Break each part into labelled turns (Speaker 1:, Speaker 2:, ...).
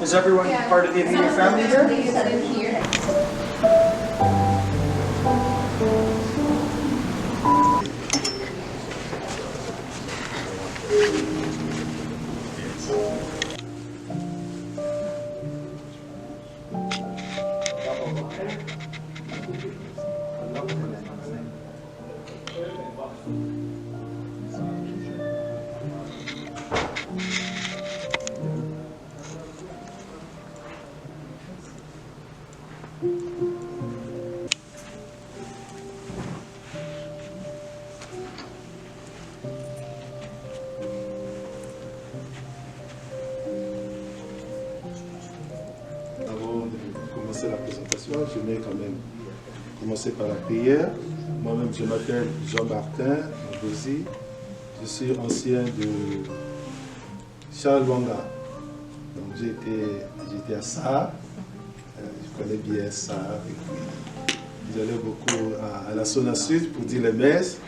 Speaker 1: Is everyone part of the immediate family here?
Speaker 2: Avant de commencer la présentation, je vais quand même commencer par la prière. Moi-même, je m'appelle Jean-Martin Ngozi. Je suis ancien de Charles Wanga. Donc j'étais à Sarre. Je connais bien Sarre. Et puis j'allais beaucoup à la Sona Sud pour dire les messes.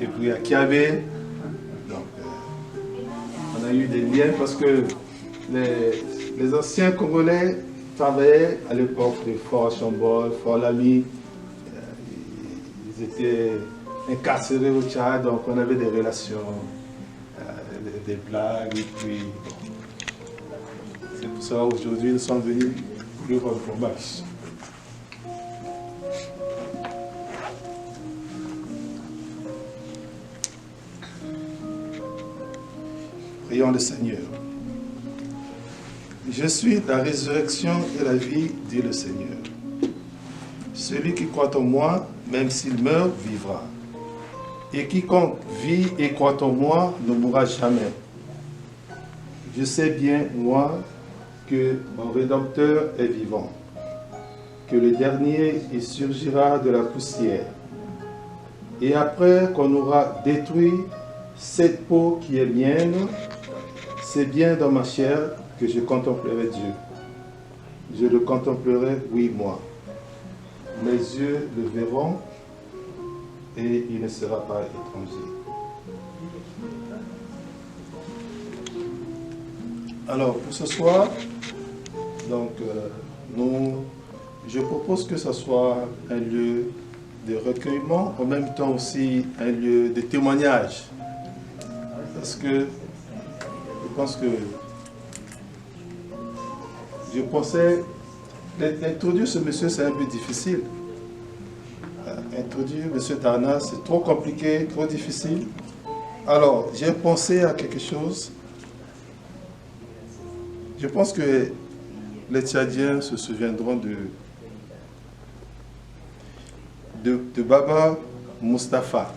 Speaker 2: Et puis à Kiavé. Donc on a eu des liens parce que les anciens Congolais travaillaient à l'époque de Fort Chambol, Fort Lamy. Ils étaient incarcérés au Tchad, donc on avait des relations, des blagues, et puis c'est pour ça qu'aujourd'hui nous sommes venus pour le fromage. Prions le Seigneur. Je suis la résurrection et la vie, dit le Seigneur. Celui qui croit en moi, même s'il meurt, vivra. Et quiconque vit et croit en moi ne mourra jamais. Je sais bien, moi, que mon Rédempteur est vivant, que le dernier il surgira de la poussière. Et après qu'on aura détruit cette peau qui est mienne, c'est bien dans ma chair que je contemplerai Dieu. Je le contemplerai, oui, moi. Mes yeux le verront et il ne sera pas étranger. Alors, pour ce soir, donc, je propose que ce soit un lieu de recueillement, en même temps aussi un lieu de témoignage. Parce que je pense que je pensais d'introduire ce monsieur, c'est un peu difficile. Introduire M. Dana, c'est trop compliqué, trop difficile. Alors, j'ai pensé à quelque chose. Je pense que les Tchadiens se souviendront de Baba Mustapha.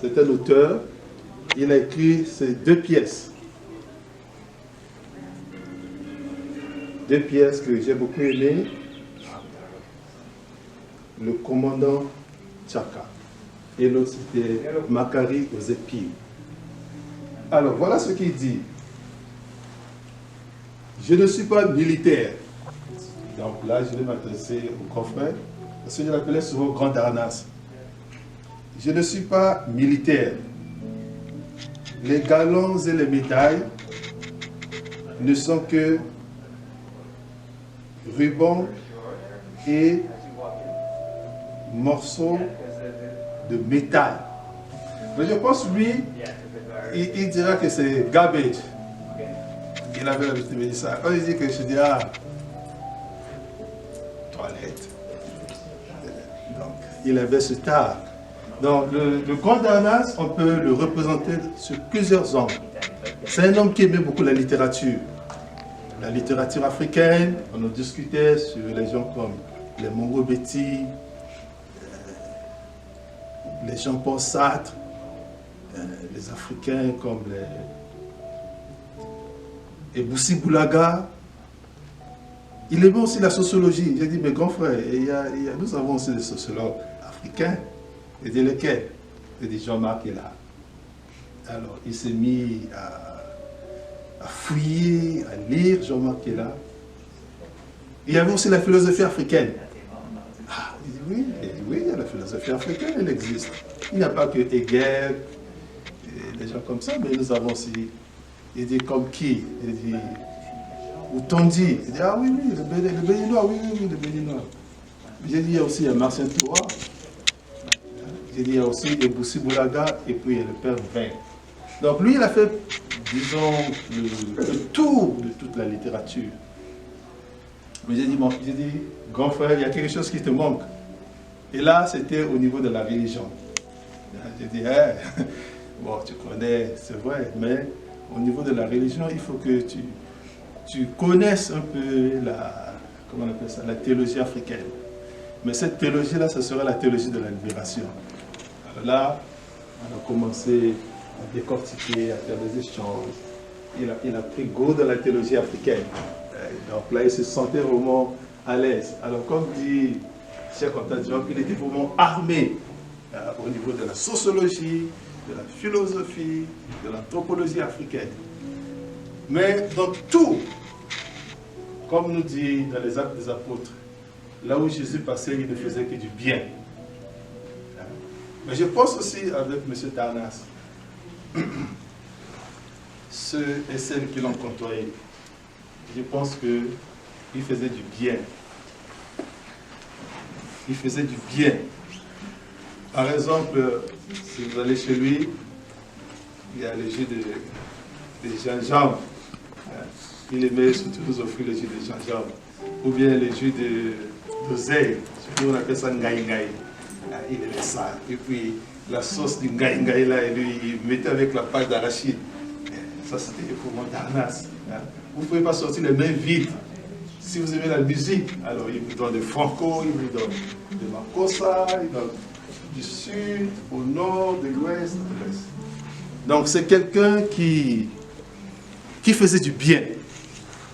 Speaker 2: C'est un auteur. Il a écrit ces deux pièces. Deux pièces que j'ai beaucoup aimées. Le commandant Tchaka. Et l'autre, c'était Makari aux épines. Alors, voilà ce qu'il dit. Je ne suis pas militaire. Donc là, je vais m'adresser au confrère, parce que je l'appelais souvent Grand Darnas. Je ne suis pas militaire. Les galons et les médailles ne sont que rubans et morceaux de métal. Mais je pense lui, il dira que c'est garbage. Il avait l'habitude de me dire ça. Quand il dit que je dis, ah, toilette. Donc, il avait ce art. Donc, le Grand Darnas, on peut le représenter sur plusieurs angles. C'est un homme qui aimait beaucoup la littérature africaine. On en discutait sur les gens comme les Mongo Betty, les Jean-Paul Sartre, les Africains comme les Boussi Boulaga. Il aimait aussi la sociologie. J'ai dit, mes grands frères, nous avons aussi des sociologues africains. Et dit lesquels? Il dit Jean-Marc est là. Alors il s'est mis à fouiller, à lire Jean-Marc est là. Il y avait aussi la philosophie africaine. Ah, il dit oui, il y a la philosophie africaine, elle existe. Il n'y a pas que Hegel, et des gens comme ça, mais nous avons aussi, il dit comme qui? Il dit ou Tondi. Il dit, ah oui, oui, le Béninois, oui, oui, oui, le Béninois. J'ai dit, il y a aussi Marcin Toura. J'ai dit, il y a aussi Eboussi Boulaga, et puis il y a le père Vin. Donc lui, il a fait, disons, le tour de toute la littérature. Mais j'ai dit, bon, grand frère, il y a quelque chose qui te manque. Et là, c'était au niveau de la religion. J'ai dit, hey, bon, tu connais, c'est vrai, mais au niveau de la religion, il faut que tu connaisses un peu comment on appelle ça, la théologie africaine. Mais cette théologie-là, ce sera la théologie de la libération. Alors là, on a commencé à décortiquer, à faire des échanges. Il a pris goût de la théologie africaine. Donc là, il se sentait vraiment à l'aise. Alors, comme dit Cheikh Anta Diop, il était vraiment armé au niveau de la sociologie, de la philosophie, de l'anthropologie africaine. Mais dans tout, comme nous dit dans les Actes des Apôtres, là où Jésus passait, il ne faisait que du bien. Mais je pense aussi avec M. Darnas, ceux et celles qui l'ont côtoyé, je pense qu'il faisait du bien. Il faisait du bien. Par exemple, si vous allez chez lui, il y a le jus de gingembre. Il aimait surtout nous offrir le jus de gingembre. Ou bien le jus d'oseille. Nous on appelle ça ngaï ngaï. Il aimait ça. Et puis la sauce du ngaï ngaï là, il mettait avec la pâte d'arachide. Ça c'était pour mon Darnas. Vous ne pouvez pas sortir les mains vides. Si vous aimez la musique, alors il vous donne de Franco, il vous donne de Makossa, il donne du sud, au nord, de l'ouest, de l'est. Donc c'est quelqu'un qui faisait du bien.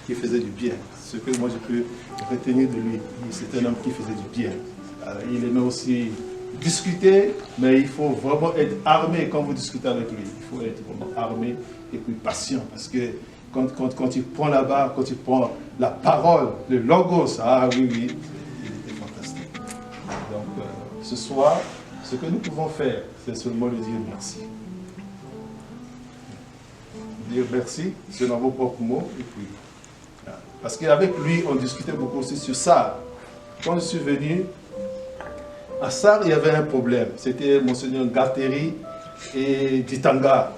Speaker 2: Qui faisait du bien. Ce que moi je peux retenir de lui. C'est un homme qui faisait du bien. Alors, il aimait aussi discuter, mais il faut vraiment être armé quand vous discutez avec lui. Il faut être vraiment armé et puis patient. Parce que quand il prend là-bas, quand il prend la parole, le logos, ah oui, oui, il était fantastique. Donc ce soir, ce que nous pouvons faire, c'est seulement lui dire merci. Dire merci, c'est dans vos propres mots. Et puis, parce qu'avec lui, on discutait beaucoup aussi sur ça. Quand je suis venu, à Sarre, il y avait un problème. C'était Monseigneur Gatteri et Ditanga.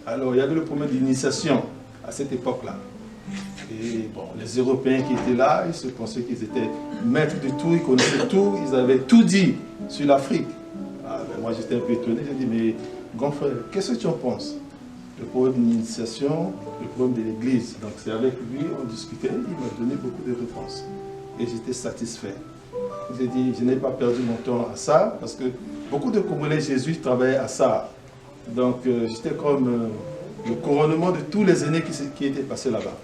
Speaker 2: Alors, il y avait le problème d'initiation à cette époque-là. Et bon, les Européens qui étaient là, ils se pensaient qu'ils étaient maîtres de tout, ils connaissaient tout, ils avaient tout dit sur l'Afrique. Ah, ben moi, j'étais un peu étonné. J'ai dit, mais grand frère, qu'est-ce que tu en penses? Le problème d'initiation, le problème de l'Église. Donc, c'est avec lui, on discutait, il m'a donné beaucoup de réponses. Et j'étais satisfait. J'ai dit, je n'ai pas perdu mon temps à ça, parce que beaucoup de Congolais jésuites travaillaient à ça. Donc, j'étais comme le couronnement de tous les aînés qui étaient passés là-bas.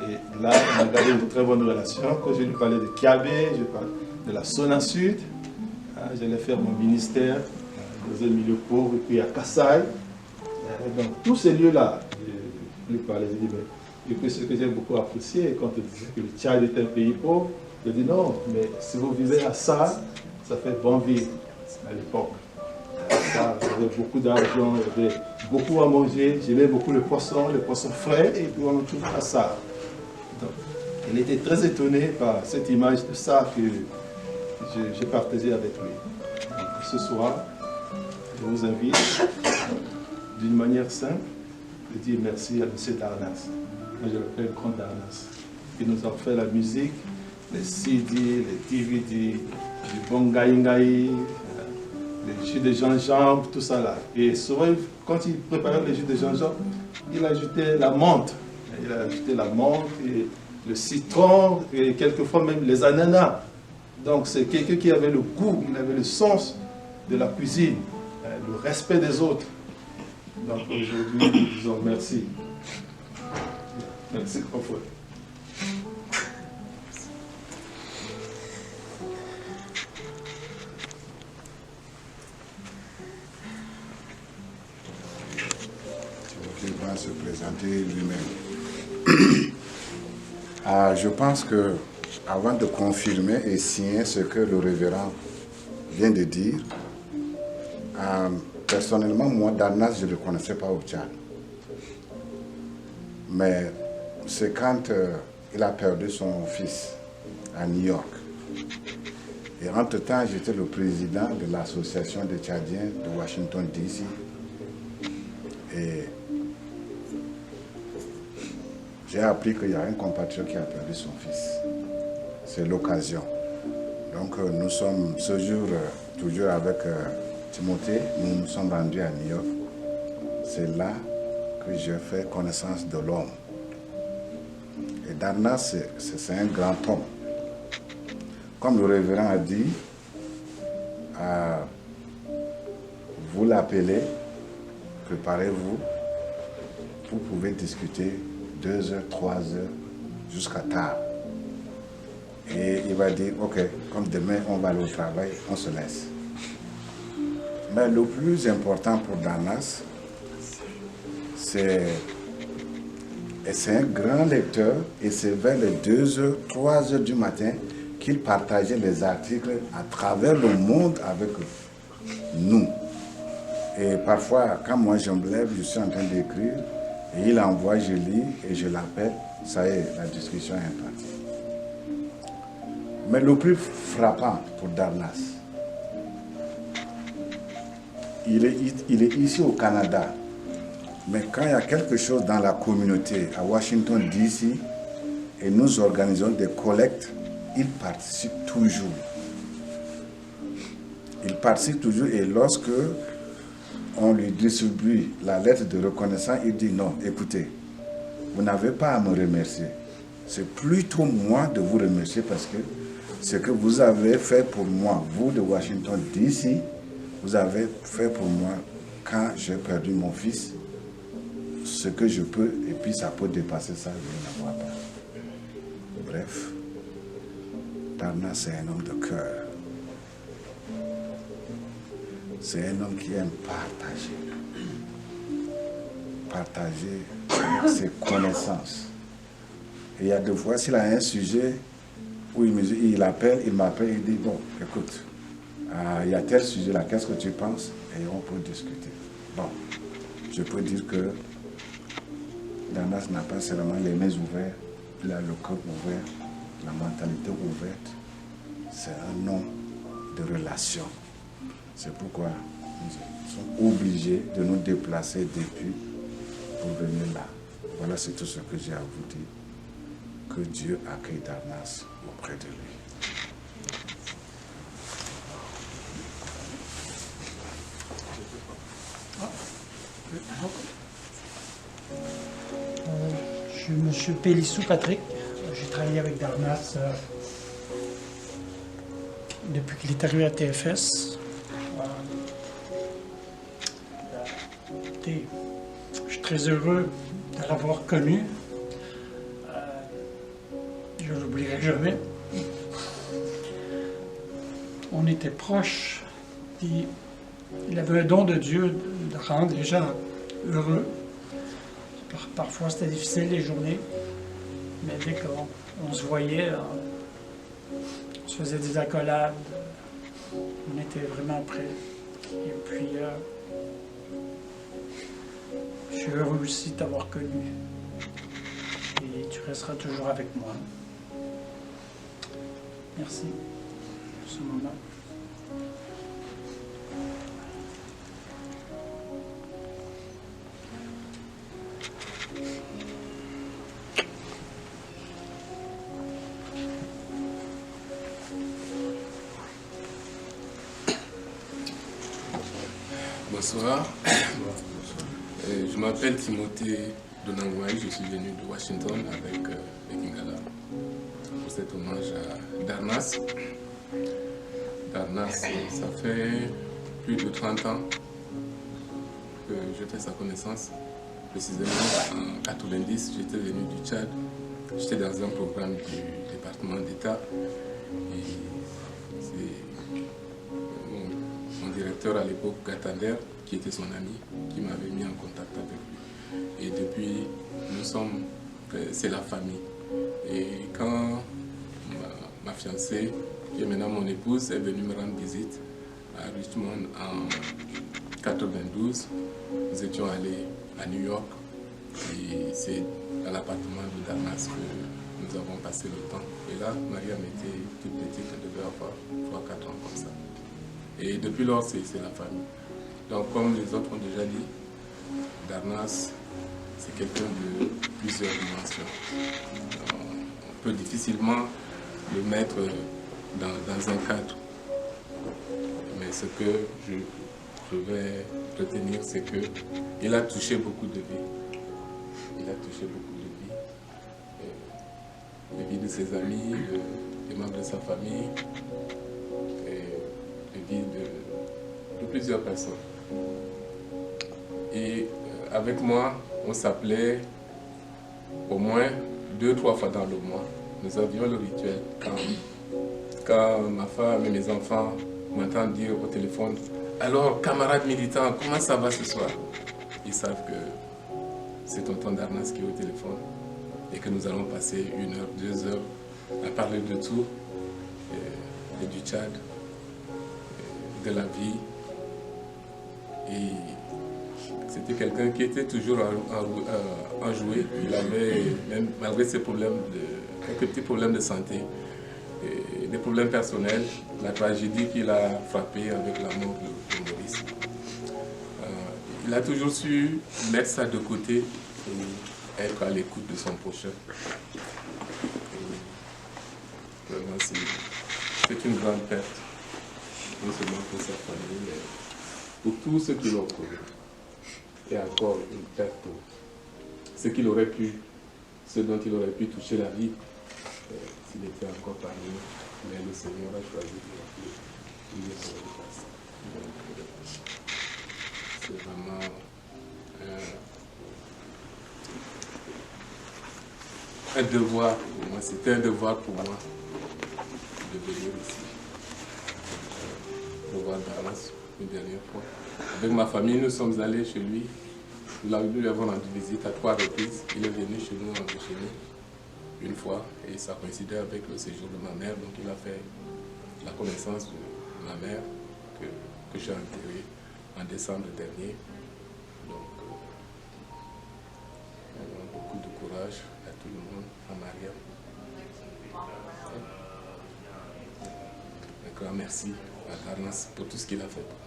Speaker 2: Et là, on a gardé une très bonne relation. Quand je lui parlais de Kiabé, je parlais de la Sona Sud, j'allais faire mon ministère dans un milieu pauvre, et puis à Kassai. Donc, tous ces lieux-là, je lui parlais, je dis, mais, et puis ce que j'ai beaucoup apprécié, quand on disait que le Tchad est un pays pauvre, je dis non, mais si vous vivez à ça, ça fait bon vivre à l'époque. Ça, j'avais beaucoup d'argent, j'avais beaucoup à manger, j'aimais beaucoup le poisson frais, et puis on le trouve à ça. Donc, il était très étonné par cette image de ça que j'ai partagé avec lui. Donc, ce soir, je vous invite, d'une manière simple, de dire merci à M. Darnas. Moi, je l'appelle Grand Darnas. Il nous a fait la musique, les CD, les DVD, du bon ngaï, les jus de gingembre, tout ça là. Et souvent, quand il préparait les jus de gingembre, il ajoutait la menthe. Il a ajouté la menthe, et le citron, et quelquefois même les ananas. Donc c'est quelqu'un qui avait le goût, il avait le sens de la cuisine, le respect des autres. Donc aujourd'hui, nous disons merci. Merci, grand frère.
Speaker 3: Il va se présenter lui-même. Je pense que, avant de confirmer et signer ce que le révérend vient de dire, personnellement, moi, Darnas, je ne le connaissais pas au Tchad. Mais c'est quand il a perdu son fils à New York. Et entre-temps, j'étais le président de l'association des Tchadiens de Washington, D.C. Et j'ai appris qu'il y a un compatriote qui a perdu son fils. C'est l'occasion. Donc nous sommes ce jour, toujours avec Timothée, nous nous sommes rendus à New York. C'est là que j'ai fait connaissance de l'homme. Et Darnas, c'est un grand homme. Comme le révérend a dit, vous l'appelez, préparez-vous, vous pouvez discuter 2 heures, 3 heures, jusqu'à tard. Et il va dire, ok, comme demain on va aller au travail, on se laisse. Mais le plus important pour Darnas, c'est un grand lecteur et c'est vers les 2 heures, 3 heures du matin qu'il partageait les articles à travers le monde avec nous. Et parfois, quand moi je me lève, je suis en train d'écrire, et il envoie, je lis et je l'appelle, ça y est, la discussion est partie. Mais le plus frappant pour Darnas, il est ici au Canada, mais quand il y a quelque chose dans la communauté à Washington, D.C., et nous organisons des collectes, il participe toujours. Il participe toujours et lorsque on lui distribue la lettre de reconnaissance, il dit non, écoutez, vous n'avez pas à me remercier. C'est plutôt moi de vous remercier parce que ce que vous avez fait pour moi, vous de Washington D.C., vous avez fait pour moi quand j'ai perdu mon fils, ce que je peux, et puis ça peut dépasser ça, je ne vois pas. Bref, Darnas, c'est un homme de cœur. C'est un homme qui aime partager. Partager ses connaissances. Et il y a des fois, s'il a un sujet où il m'appelle, il dit, bon, écoute, il y a tel sujet là, qu'est-ce que tu penses? Et on peut discuter. Bon, je peux dire que Darnas n'a pas seulement les mains ouvertes, il a le cœur ouvert, la mentalité ouverte. C'est un homme de relation. C'est pourquoi nous sommes obligés de nous déplacer depuis pour venir là. Voilà, c'est tout ce que j'ai à vous dire. Que Dieu accueille Darnas auprès de lui.
Speaker 4: Je suis M. Pélissou Patrick. J'ai travaillé avec Darnas depuis qu'il est arrivé à TFS. Écoutez, je suis très heureux de l'avoir connu. Je ne l'oublierai jamais. On était proches. Il avait un don de Dieu de rendre les gens heureux. Parfois, c'était difficile les journées, mais dès qu'on se voyait, on se faisait des accolades, on était vraiment prêts. Et puis, je suis heureux aussi de t'avoir connu. Et tu resteras toujours avec moi. Merci pour ce moment.
Speaker 5: Bonsoir. Je m'appelle Timothée Donangouaï, je suis venu de Washington avec Ekingala pour cet hommage à Darnas. Darnas, ça fait plus de 30 ans que je fais sa connaissance. Précisément en 90, j'étais venu du Tchad. J'étais dans un programme du département d'État. Et c'est mon directeur à l'époque, Gatander, qui était son ami, qui m'avait mis en contact avec lui. Et depuis, c'est la famille. Et quand ma fiancée, qui est maintenant mon épouse, est venue me rendre visite à Richmond en 92, nous étions allés à New York. Et c'est à l'appartement de Darnas que nous avons passé le temps. Et là, Mariam était toute petite, elle devait avoir 3-4 ans comme ça. Et depuis lors, c'est la famille. Donc, comme les autres ont déjà dit, Darnas, c'est quelqu'un de plusieurs dimensions. On peut difficilement le mettre dans un cadre. Mais ce que je vais retenir, c'est qu'il a touché beaucoup de vies. Il a touché beaucoup de vies. Les vies de ses amis, des membres de sa famille, et les vies de plusieurs personnes. Et avec moi, on s'appelait au moins 2-3 fois dans le mois. Nous avions le rituel. Quand ma femme et mes enfants m'entendent dire au téléphone, alors camarades militants, comment ça va ce soir? Ils savent que c'est tonton Darnas qui est au téléphone et que nous allons passer 1 heure, 2 heures à parler de tout, et du Tchad, et de la vie. Et c'était quelqu'un qui était toujours enjoué. Il avait, même malgré ses problèmes, quelques petits problèmes de santé, et des problèmes personnels, la tragédie qu'il a frappé avec la mort de Maurice. Il a toujours su mettre ça de côté et être à l'écoute de son prochain. Vraiment, c'est une grande perte, non seulement pour sa famille, mais pour tous ceux qui l'ont connu. Et encore une perte pour ce qu'il aurait pu, ce dont il aurait pu toucher la vie s'il était encore parmi nous. Mais le Seigneur a choisi de lui son place. C'est vraiment un devoir pour moi. C'était un devoir pour moi de venir ici, de voir Darnas une dernière fois. Avec ma famille, nous sommes allés chez lui. Nous lui avons rendu visite à 3 reprises. Il est venu chez nous en déjeuner une fois et ça coïncidait avec le séjour de ma mère. Donc il a fait la connaissance de ma mère que j'ai enterrée en décembre dernier. Donc beaucoup de courage à tout le monde, à Mariam. Un grand merci à Darnas pour tout ce qu'il a fait pour nous.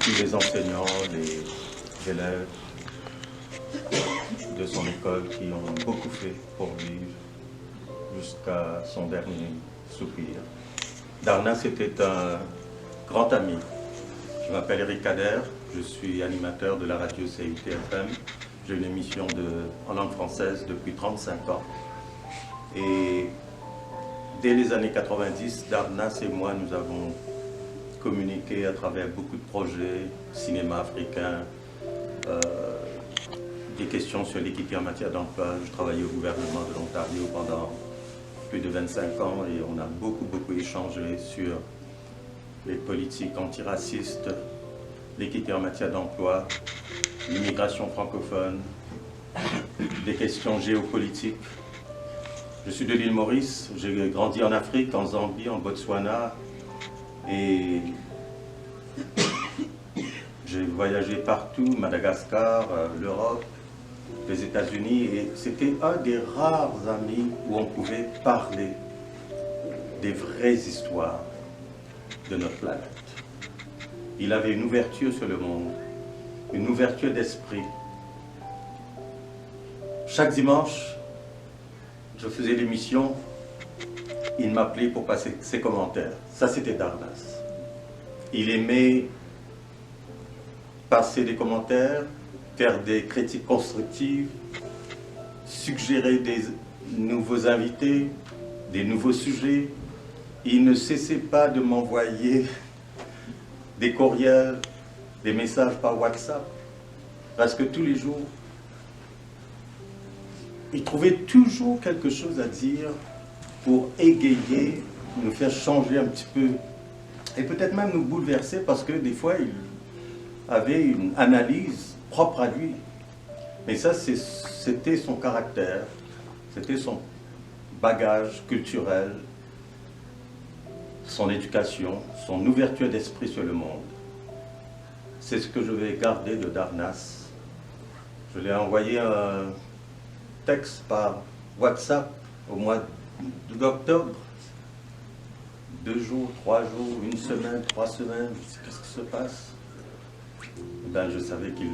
Speaker 6: Tous les enseignants, les élèves de son école qui ont beaucoup fait pour lui jusqu'à son dernier soupir. Darnas était un grand ami. Je m'appelle Eric Kader, je suis animateur de la radio CIT-FM. J'ai une émission en langue française depuis 35 ans. Et dès les années 90, Darnas et moi, nous avons communiqué à travers beaucoup de projets, cinéma africain, des questions sur l'équité en matière d'emploi. Je travaillais au gouvernement de l'Ontario pendant plus de 25 ans et on a beaucoup échangé sur les politiques antiracistes, l'équité en matière d'emploi, l'immigration francophone, des questions géopolitiques. Je suis de l'île Maurice, j'ai grandi en Afrique, en Zambie, en Botswana, et j'ai voyagé partout, Madagascar, l'Europe, les États-Unis, et c'était un des rares amis où on pouvait parler des vraies histoires de notre planète. Il avait une ouverture sur le monde, une ouverture d'esprit. Chaque dimanche, je faisais l'émission, il m'appelait pour passer ses commentaires. Ça, c'était Darnas. Il aimait passer des commentaires, faire des critiques constructives, suggérer des nouveaux invités, des nouveaux sujets. Il ne cessait pas de m'envoyer des courriels, des messages par WhatsApp, parce que tous les jours, il trouvait toujours quelque chose à dire pour égayer, nous faire changer un petit peu, et peut-être même nous bouleverser, parce que des fois, il avait une analyse propre à lui. Mais ça, c'était son caractère, c'était son bagage culturel, son éducation, son ouverture d'esprit sur le monde. C'est ce que je vais garder de Darnas. Je lui ai envoyé un texte par WhatsApp au mois d'octobre. 2 jours, 3 jours, 1 semaine, 3 semaines, qu'est-ce qui se passe? Ben, je savais qu'il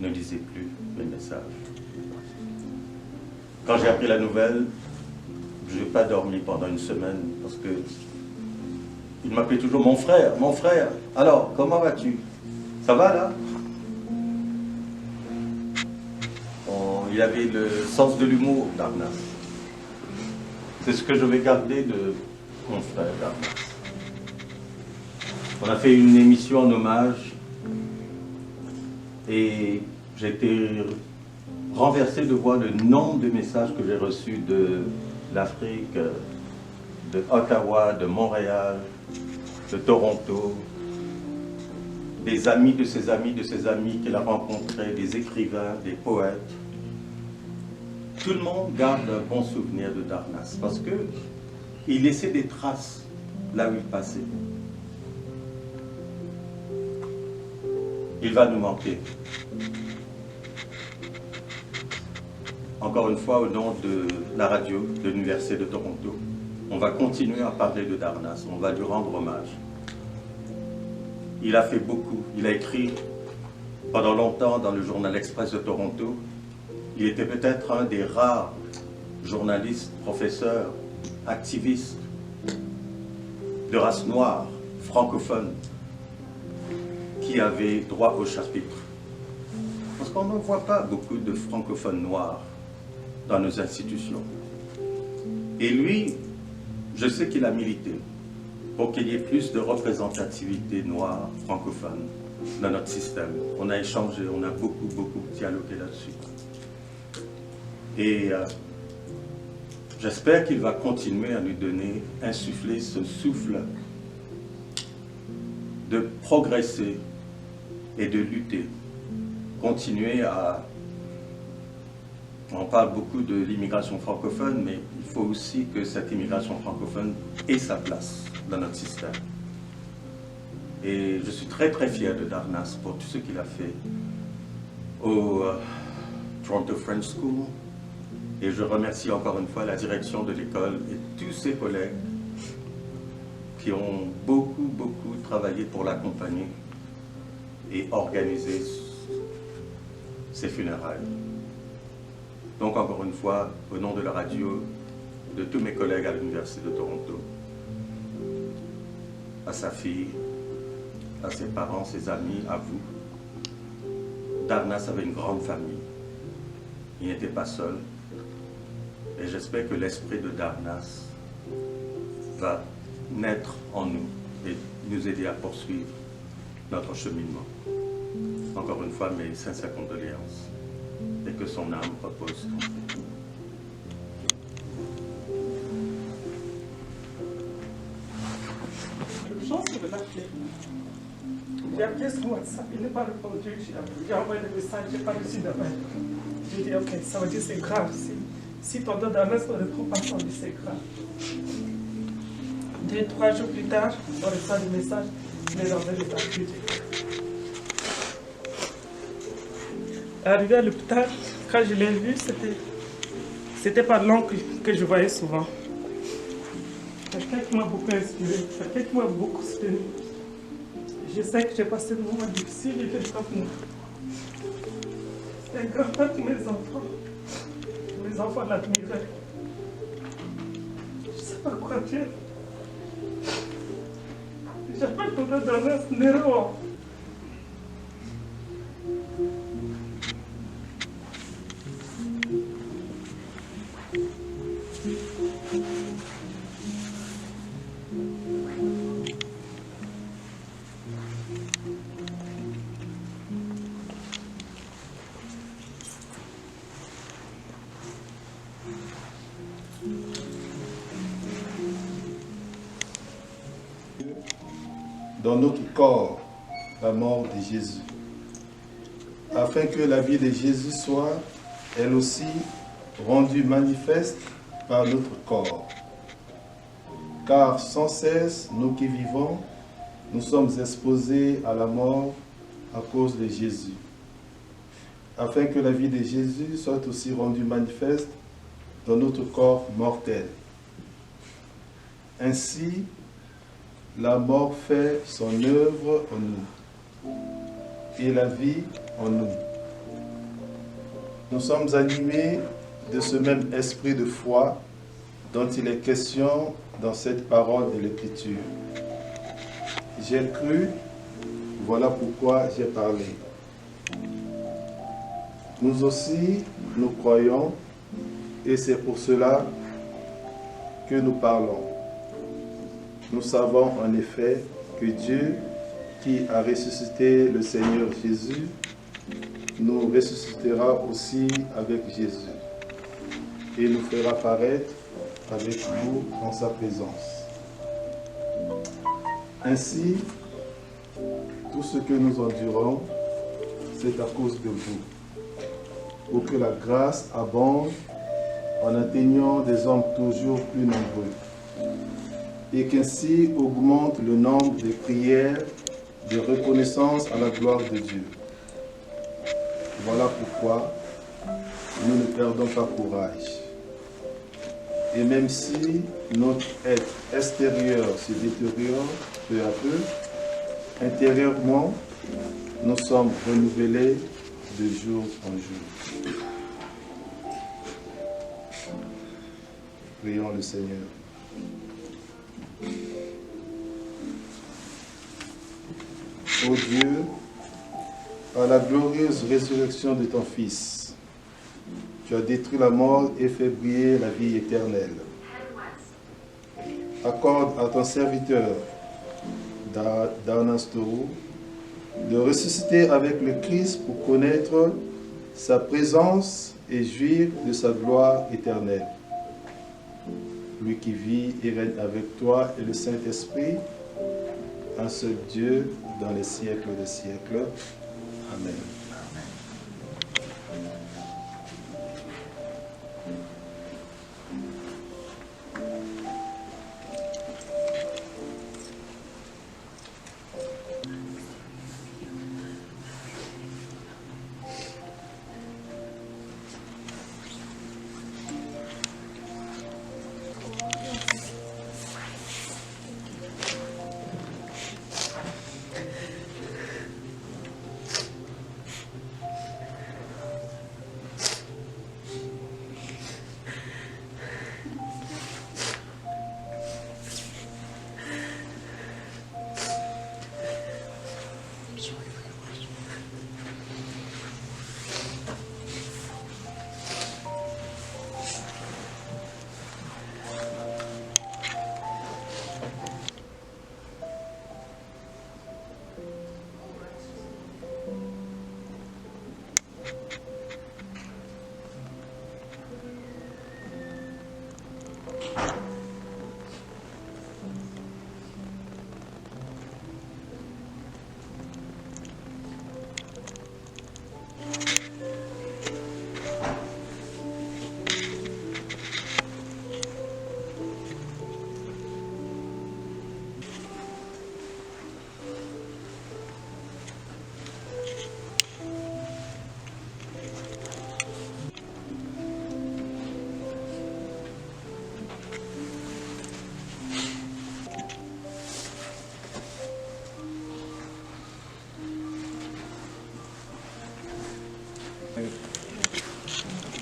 Speaker 6: ne lisait plus mes messages. Quand j'ai appris la nouvelle, je n'ai pas dormi pendant 1 semaine parce que il m'appelait toujours mon frère, alors comment vas-tu? Ça va là? Il avait le sens de l'humour, Darnas. C'est ce que je vais garder de mon frère, Darnas. On a fait une émission en hommage et j'ai été renversé de voir le nombre de messages que j'ai reçus de l'Afrique, de Ottawa, de Montréal, de Toronto, des amis de ses amis qu'il a rencontrés, des écrivains, des poètes. Tout le monde garde un bon souvenir de Darnas parce qu'il laissait des traces là où il passait. Il va nous manquer. Encore une fois, au nom de la radio de l'Université de Toronto, on va continuer à parler de Darnas, on va lui rendre hommage. Il a fait beaucoup, il a écrit pendant longtemps dans le journal Express de Toronto. Il était peut-être un des rares journalistes, professeurs, activistes de race noire, francophone, qui avait droit au chapitre. Parce qu'on ne voit pas beaucoup de francophones noirs dans nos institutions. Et lui, je sais qu'il a milité pour qu'il y ait plus de représentativité noire, francophone, dans notre système. On a échangé, on a beaucoup dialogué là-dessus. Et j'espère qu'il va continuer à nous donner, insuffler ce souffle de progresser et de lutter. Continuer à... On parle beaucoup de l'immigration francophone, mais il faut aussi que cette immigration francophone ait sa place dans notre système. Et je suis très fier de Darnas pour tout ce qu'il a fait au Toronto French School. Et je remercie encore une fois la direction de l'école et tous ses collègues qui ont beaucoup travaillé pour l'accompagner et organiser ses funérailles. Donc encore une fois, au nom de la radio, de tous mes collègues à l'Université de Toronto, à sa fille, à ses parents, ses amis, à vous, Darnas avait une grande famille. Il n'était pas seul. Et j'espère que l'esprit de Darnas va naître en nous et nous aider à poursuivre notre cheminement. Encore une fois, mes sincères condoléances et que son âme repose.
Speaker 4: L'urgence de l'appeler. J'ai appelé sur WhatsApp, il n'est pas répondu. J'ai envoyé des messages, je n'ai pas reçu d'appel. J'ai dit, ok, ça veut dire c'est grave. Si ton dos d'Arnas ne répond pas, ça veut dire c'est grave. 2, 3 jours plus tard, on reçoit des messages, les envoie les accusés. Arrivé à l'hôpital, quand je l'ai vu, c'était par l'oncle que je voyais souvent. Quelqu'un qui m'a beaucoup inspiré, quelqu'un qui m'a beaucoup soutenu. Je sais que j'ai passé des moments difficiles, il était comme moi. C'est un grand-père pour mes enfants. Mes enfants l'admiraient. Je ne sais pas quoi dire. J'appelle ton nom Darnas Nero.
Speaker 2: Dans notre corps, la mort de Jésus, afin que la vie de Jésus soit, elle aussi, rendue manifeste par notre corps. Car sans cesse, nous qui vivons, nous sommes exposés à la mort à cause de Jésus, afin que la vie de Jésus soit aussi rendue manifeste dans notre corps mortel. Ainsi, la mort fait son œuvre en nous et la vie en nous. Nous sommes animés de ce même esprit de foi dont il est question dans cette parole de l'Écriture. J'ai cru, voilà pourquoi j'ai parlé. Nous aussi, nous croyons, et c'est pour cela que nous parlons. Nous savons en effet que Dieu, qui a ressuscité le Seigneur Jésus, nous ressuscitera aussi avec Jésus et nous fera paraître avec nous en sa présence. Ainsi, tout ce que nous endurons, c'est à cause de vous, pour que la grâce abonde en atteignant des hommes toujours plus nombreux, et qu'ainsi augmente le nombre de prières de reconnaissance à la gloire de Dieu. Voilà pourquoi nous ne perdons pas courage. Et même si notre être extérieur se détériore peu à peu, intérieurement, nous sommes renouvelés de jour en jour. Prions le Seigneur. Ô Dieu, par la glorieuse résurrection de ton Fils, tu as détruit la mort et fait briller la vie éternelle. Accorde à ton serviteur, Darnas Toro, de ressusciter avec le Christ pour connaître sa présence et jouir de sa gloire éternelle. Lui qui vit et règne avec toi et le Saint-Esprit, un seul Dieu, dans les siècles des siècles. Amen.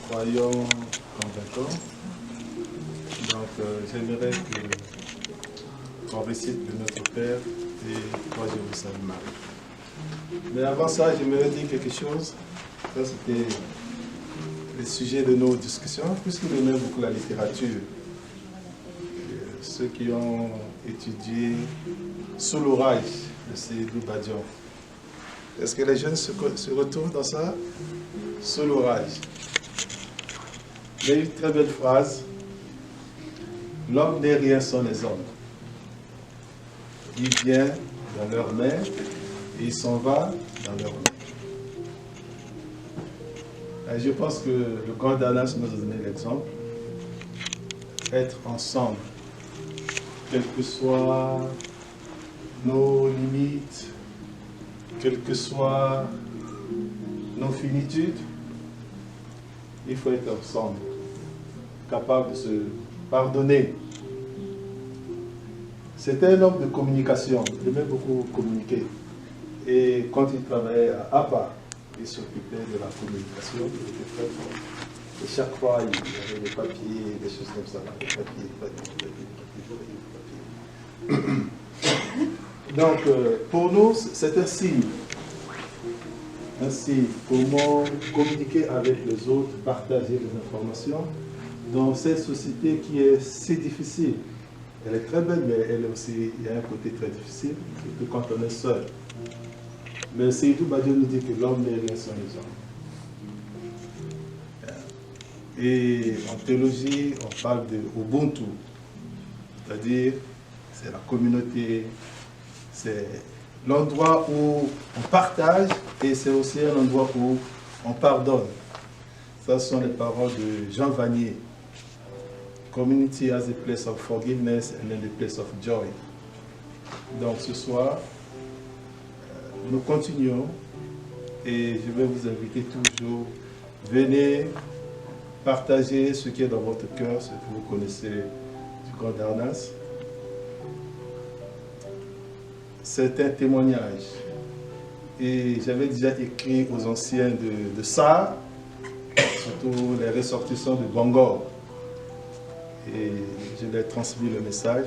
Speaker 2: Croyons convaincants. Donc, j'aimerais qu'on récite le Notre Père et moi je vous salue Marie. Mais avant ça, j'aimerais dire quelque chose. Ça, c'était le sujet de nos discussions, puisque nous aimons beaucoup la littérature. Ceux qui ont étudié Sous l'orage de Seydou Badian. Est-ce que les jeunes se retrouvent dans ça? Sous l'orage. Il y a une très belle phrase L'homme n'est rien sans les hommes. Il vient dans leurs mains et il s'en va dans leurs mains. Et je pense que le grand Dallas nous a donné l'exemple. Être ensemble, quelles que soient nos limites, quelles que soient nos finitudes, il faut être ensemble, capable de se pardonner. C'était un homme de communication, il aimait beaucoup communiquer. Et quand il travaillait à APA, il s'occupait de la communication, il était très fort. Et chaque fois, il y avait des papiers, des choses comme ça, des papiers. Donc, pour nous, c'est un signe. Un signe. Comment communiquer avec les autres, partager les informations dans cette société qui est si difficile. Elle est très belle, mais elle est aussi, il y a un côté très difficile, surtout quand on est seul. Mais Seydou Badiou nous dit que l'homme n'est rien sans les hommes. Et en théologie, on parle de Ubuntu, c'est-à-dire c'est la communauté, c'est l'endroit où on partage et c'est aussi un endroit où on pardonne. Ça sont les paroles de Jean Vanier. Community as a place of forgiveness and then a place of joy. Donc ce soir, nous continuons et je vais vous inviter toujours, venez partager ce qui est dans votre cœur, ce que vous connaissez du grand Darnas. C'est un témoignage. Et j'avais déjà écrit aux anciens de SAR, surtout les ressortissants de Bangor. Et je leur ai transmis le message.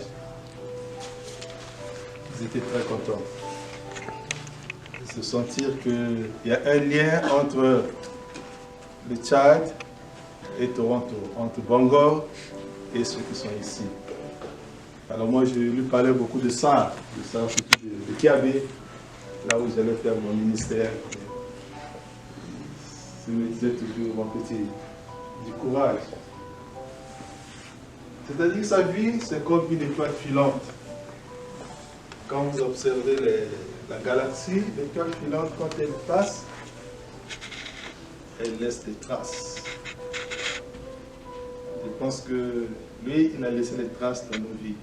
Speaker 2: Ils étaient très contents. De se sentir qu'il y a un lien entre le Tchad et Toronto, entre Bangor et ceux qui sont ici. Alors moi, je lui parlais beaucoup de ça, surtout de Kiabé, là où j'allais faire mon ministère. Il me disait toujours, mon petit, du courage. C'est-à-dire que sa vie, c'est comme une étoile filante. Quand vous observez la galaxie, l'étoile filante, quand elle passe, elle laisse des traces. Je pense que lui, il a laissé des traces dans nos vies.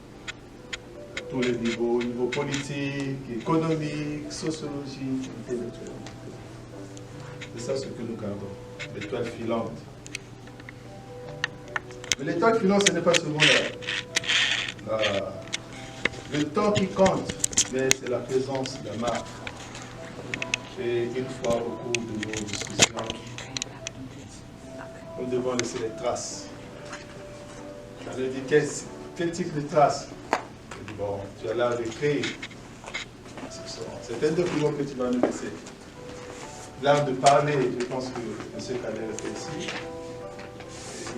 Speaker 2: À tous les niveaux, au niveau politique, économique, sociologique, intellectuel. C'est ça ce que nous gardons, l'étoile filante. Mais l'étoile filante, ce n'est pas seulement le temps qui compte, mais c'est la présence de la marque. Et une fois au cours de nos discussions, nous devons laisser des traces. J'avais dit, quel type de traces? J'ai dit, bon, tu as l'air d'écrire. C'est un document que tu vas nous laisser. L'art de parler, je pense que M. Kader était ici.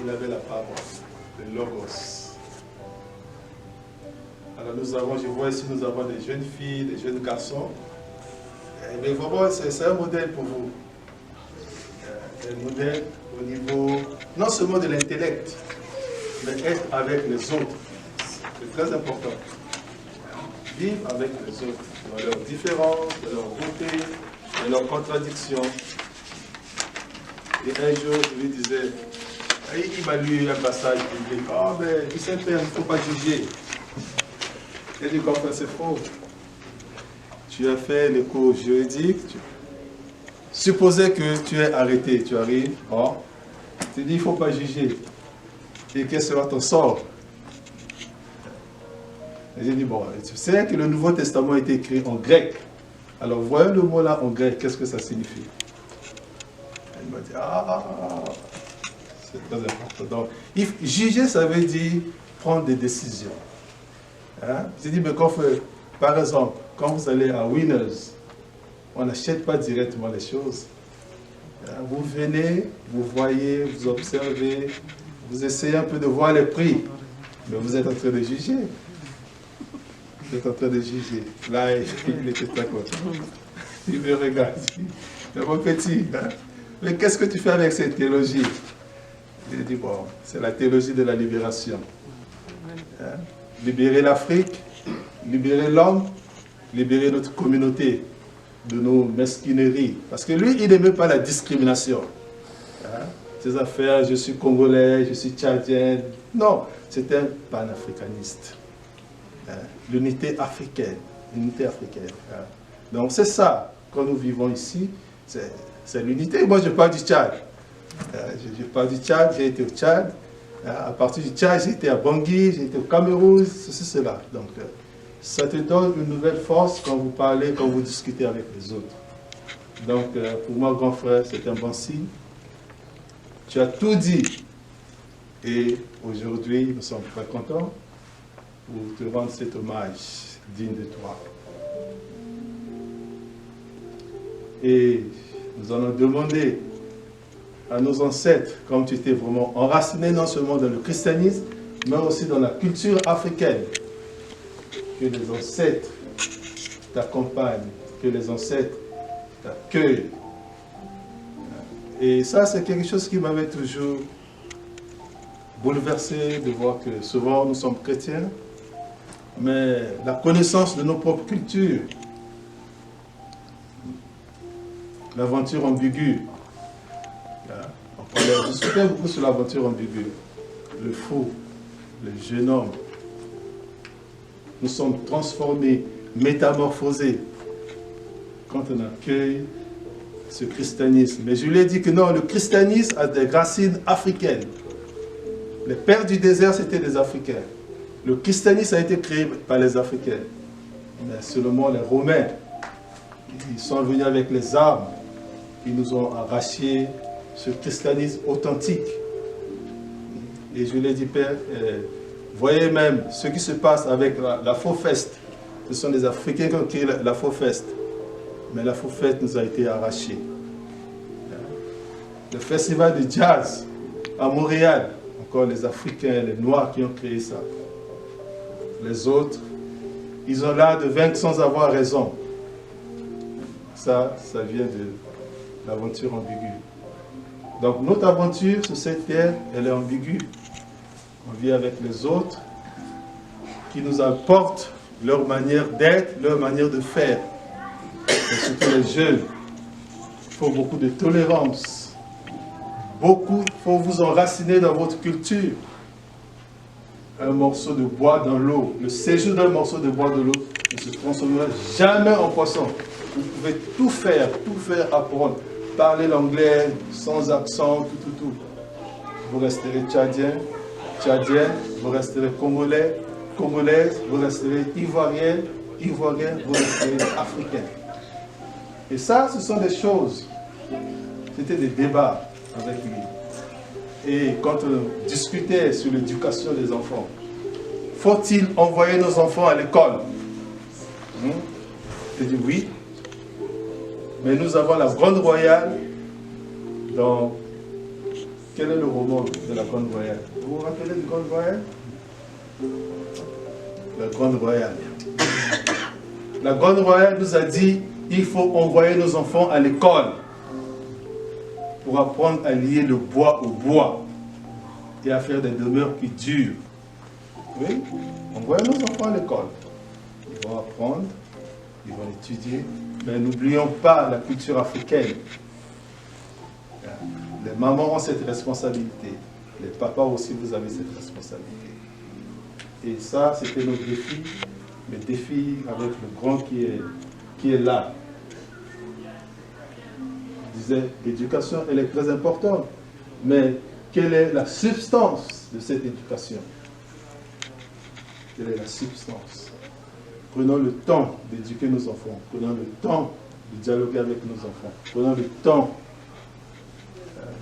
Speaker 2: Il avait la parole, le logos. Alors nous avons, je vois ici, nous avons des jeunes filles, des jeunes garçons. Mais vraiment, c'est un modèle pour vous. Un modèle au niveau, non seulement de l'intellect, mais être avec les autres. C'est très important. Vivre avec les autres, dans leurs différences, dans leurs beautés, dans leurs contradictions. Et un jour, je lui disais, il m'a lu un passage biblique. Oh, mais tu sais, père, il ne faut pas juger. Il dit, enfin, c'est faux. Tu as fait les cours juridiques. Supposez que tu es arrêté, tu arrives. Oh, tu dis, il ne faut pas juger. Et quel sera ton sort? Et j'ai dit, bon, tu sais que le Nouveau Testament a été écrit en grec. Alors, voyons le mot là en grec, qu'est-ce que ça signifie? Il m'a dit, c'est très important. Donc, juger, ça veut dire prendre des décisions. Hein? J'ai dit, mais par exemple, quand vous allez à Winners, on n'achète pas directement les choses. Vous venez, vous voyez, vous observez, vous essayez un peu de voir les prix, mais vous êtes en train de juger. Vous êtes en train de juger. Là, il était très content. Il me regarde. Mais mon petit, hein? Mais qu'est-ce que tu fais avec cette théologie? Il dit, bon, c'est la théologie de la libération. Hein? Libérer l'Afrique, libérer l'homme, libérer notre communauté de nos mesquineries. Parce que lui, il n'aimait pas la discrimination. Hein? Ces affaires, je suis congolais, je suis tchadien. Non, c'était un panafricaniste. Hein? L'unité africaine. L'unité africaine. Hein? Donc c'est ça, quand nous vivons ici, c'est l'unité. Moi, je parle du Tchad. Je parle du Tchad, j'ai été au Tchad. À partir du Tchad, j'ai été à Bangui, j'ai été au Cameroun, ceci, cela. Donc, ça te donne une nouvelle force quand vous parlez, quand vous discutez avec les autres. Donc, pour moi, grand frère, c'est un bon signe. Tu as tout dit. Et aujourd'hui, nous sommes très contents pour te rendre cet hommage digne de toi. Et nous allons demander à nos ancêtres, comme tu étais vraiment enraciné non seulement dans le christianisme, mais aussi dans la culture africaine, que les ancêtres t'accompagnent, que les ancêtres t'accueillent. Et ça, c'est quelque chose qui m'avait toujours bouleversé de voir que souvent nous sommes chrétiens, mais la connaissance de nos propres cultures, l'aventure ambiguë, on discutait beaucoup sur l'aventure ambiguë, le fou, le jeune homme. Nous sommes transformés, métamorphosés quand on accueille ce christianisme. Mais je lui ai dit que non, le christianisme a des racines africaines. Les pères du désert, c'était des Africains. Le christianisme a été créé par les Africains. Mais seulement les Romains, ils sont venus avec les armes, ils nous ont arraché ce christianisme authentique. Et je lui ai dit, Père, voyez même ce qui se passe avec la Faux-Fest. Ce sont des Africains qui ont créé la Faux-Fest. Mais la Faux-Fest nous a été arrachée. Le festival de jazz à Montréal, encore les Africains, les Noirs qui ont créé ça. Les autres, ils ont l'art de vaincre sans avoir raison. Ça vient de l'aventure ambiguë. Donc notre aventure sur cette terre, elle est ambiguë. On vit avec les autres qui nous apportent leur manière d'être, leur manière de faire. Et surtout les jeunes, il faut beaucoup de tolérance. Beaucoup, il faut vous enraciner dans votre culture. Un morceau de bois dans l'eau, le séjour d'un morceau de bois dans l'eau ne se transformera jamais en poisson. Vous pouvez tout faire apprendre. Parler l'anglais sans accent, tout. Vous resterez tchadien, vous resterez congolais, congolaise, vous resterez ivoirien, vous resterez africain. Et ça, ce sont des choses. C'était des débats avec lui. Et quand on discutait sur l'éducation des enfants, faut-il envoyer nos enfants à l'école? J'ai dit oui. Mais nous avons la Grande Royale dans... Quel est le roman de la Grande Royale? Vous vous rappelez de la Grande Royale? La Grande Royale. La Grande Royale nous a dit il faut envoyer nos enfants à l'école pour apprendre à lier le bois au bois et à faire des demeures qui durent. Oui, envoyez nos enfants à l'école. Ils vont apprendre, ils vont étudier, mais n'oublions pas la culture africaine. Les mamans ont cette responsabilité. Les papas aussi, vous avez cette responsabilité. Et ça, c'était notre défi. Le défi avec le grand qui est là. Je disais, l'éducation, elle est très importante. Mais quelle est la substance de cette éducation? Quelle est la substance? Prenons le temps d'éduquer nos enfants. Prenons le temps de dialoguer avec nos enfants. Prenons le temps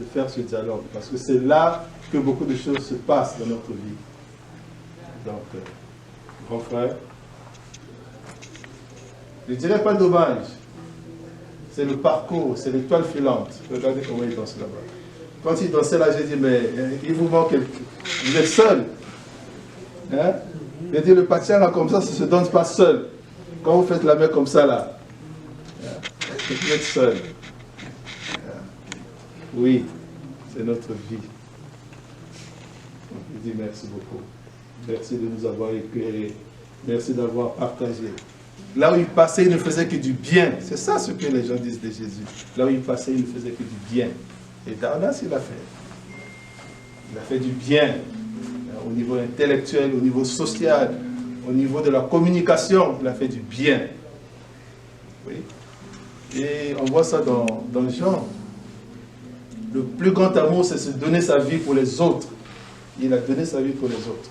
Speaker 2: de faire ce dialogue. Parce que c'est là que beaucoup de choses se passent dans notre vie. Donc, grand frère, je ne dirais pas dommage. C'est le parcours, c'est l'étoile filante. Regardez comment il danse là-bas. Quand il dansait là, j'ai dit, mais il vous manque quelque... Vous êtes seul. Hein? J'ai dit, le patient là comme ça ne se danse pas seul. Quand vous faites la main comme ça là, vous êtes seul. Oui, c'est notre vie. Je dis merci beaucoup. Merci de nous avoir éclairés. Merci d'avoir partagé. Là où il passait, il ne faisait que du bien. C'est ça ce que les gens disent de Jésus. Là où il passait, il ne faisait que du bien. Et Darnas, il a fait. Il a fait du bien au niveau intellectuel, au niveau social, au niveau de la communication. Il a fait du bien. Oui. Et on voit ça dans Jean. Le plus grand amour, c'est se donner sa vie pour les autres. Il a donné sa vie pour les autres.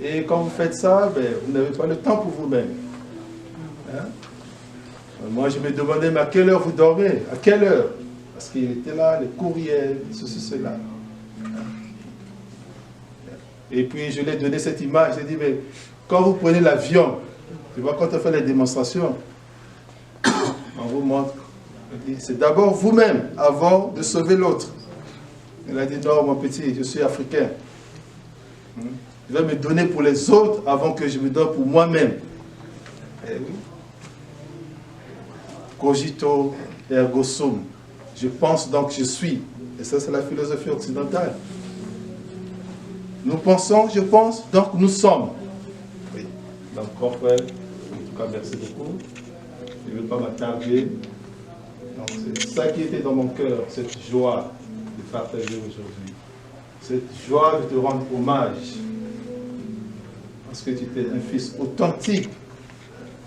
Speaker 2: Et quand vous faites ça, vous n'avez pas le temps pour vous-même. Hein? Moi, je me demandais, mais à quelle heure vous dormez? À quelle heure? Parce qu'il était là, les courriels, ceci, cela. Et puis, je lui ai donné cette image. J'ai dit, mais quand vous prenez l'avion, tu vois, quand on fait les démonstrations, on vous montre, c'est d'abord vous-même, avant de sauver l'autre. Il a dit, non, mon petit, je suis africain. Je vais me donner pour les autres avant que je me donne pour moi-même. Eh oui. Cogito ergo sum. Je pense donc je suis. Et ça, c'est la philosophie occidentale. Nous pensons, je pense, donc nous sommes. Oui. Donc, frère, en tout cas, merci beaucoup. Je ne veux pas m'attarder. Donc, c'est ça qui était dans mon cœur, cette joie de partager aujourd'hui. Cette joie de te rendre hommage. Parce que tu étais un fils authentique.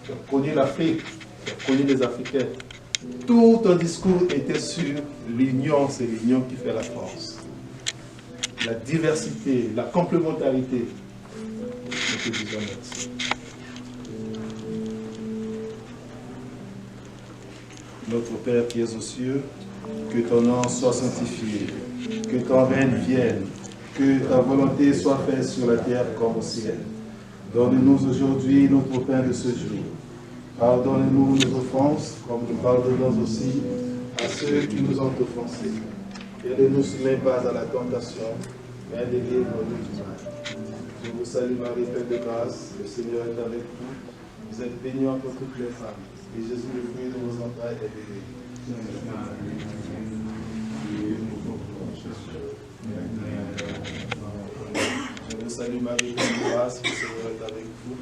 Speaker 2: Tu as connu l'Afrique, tu as connu les Africains. Tout ton discours était sur l'union, c'est l'union qui fait la force. La diversité, la complémentarité. Je te dis merci. Notre Père qui es aux cieux, que ton nom soit sanctifié, que ton règne vienne, que ta volonté soit faite sur la terre comme au ciel. Donne-nous aujourd'hui notre pain de ce jour. Pardonne-nous nos offenses, comme nous pardonnons aussi à ceux qui nous ont offensés. Et ne nous soumets pas à la tentation, mais délivre-nous du mal. Je vous salue Marie, pleine de grâce, le Seigneur est avec vous. Vous êtes bénie entre toutes les femmes, et Jésus, le fruit de vos entrailles, est béni. Je vous salue Marie, pleine de grâce, le Seigneur est avec vous.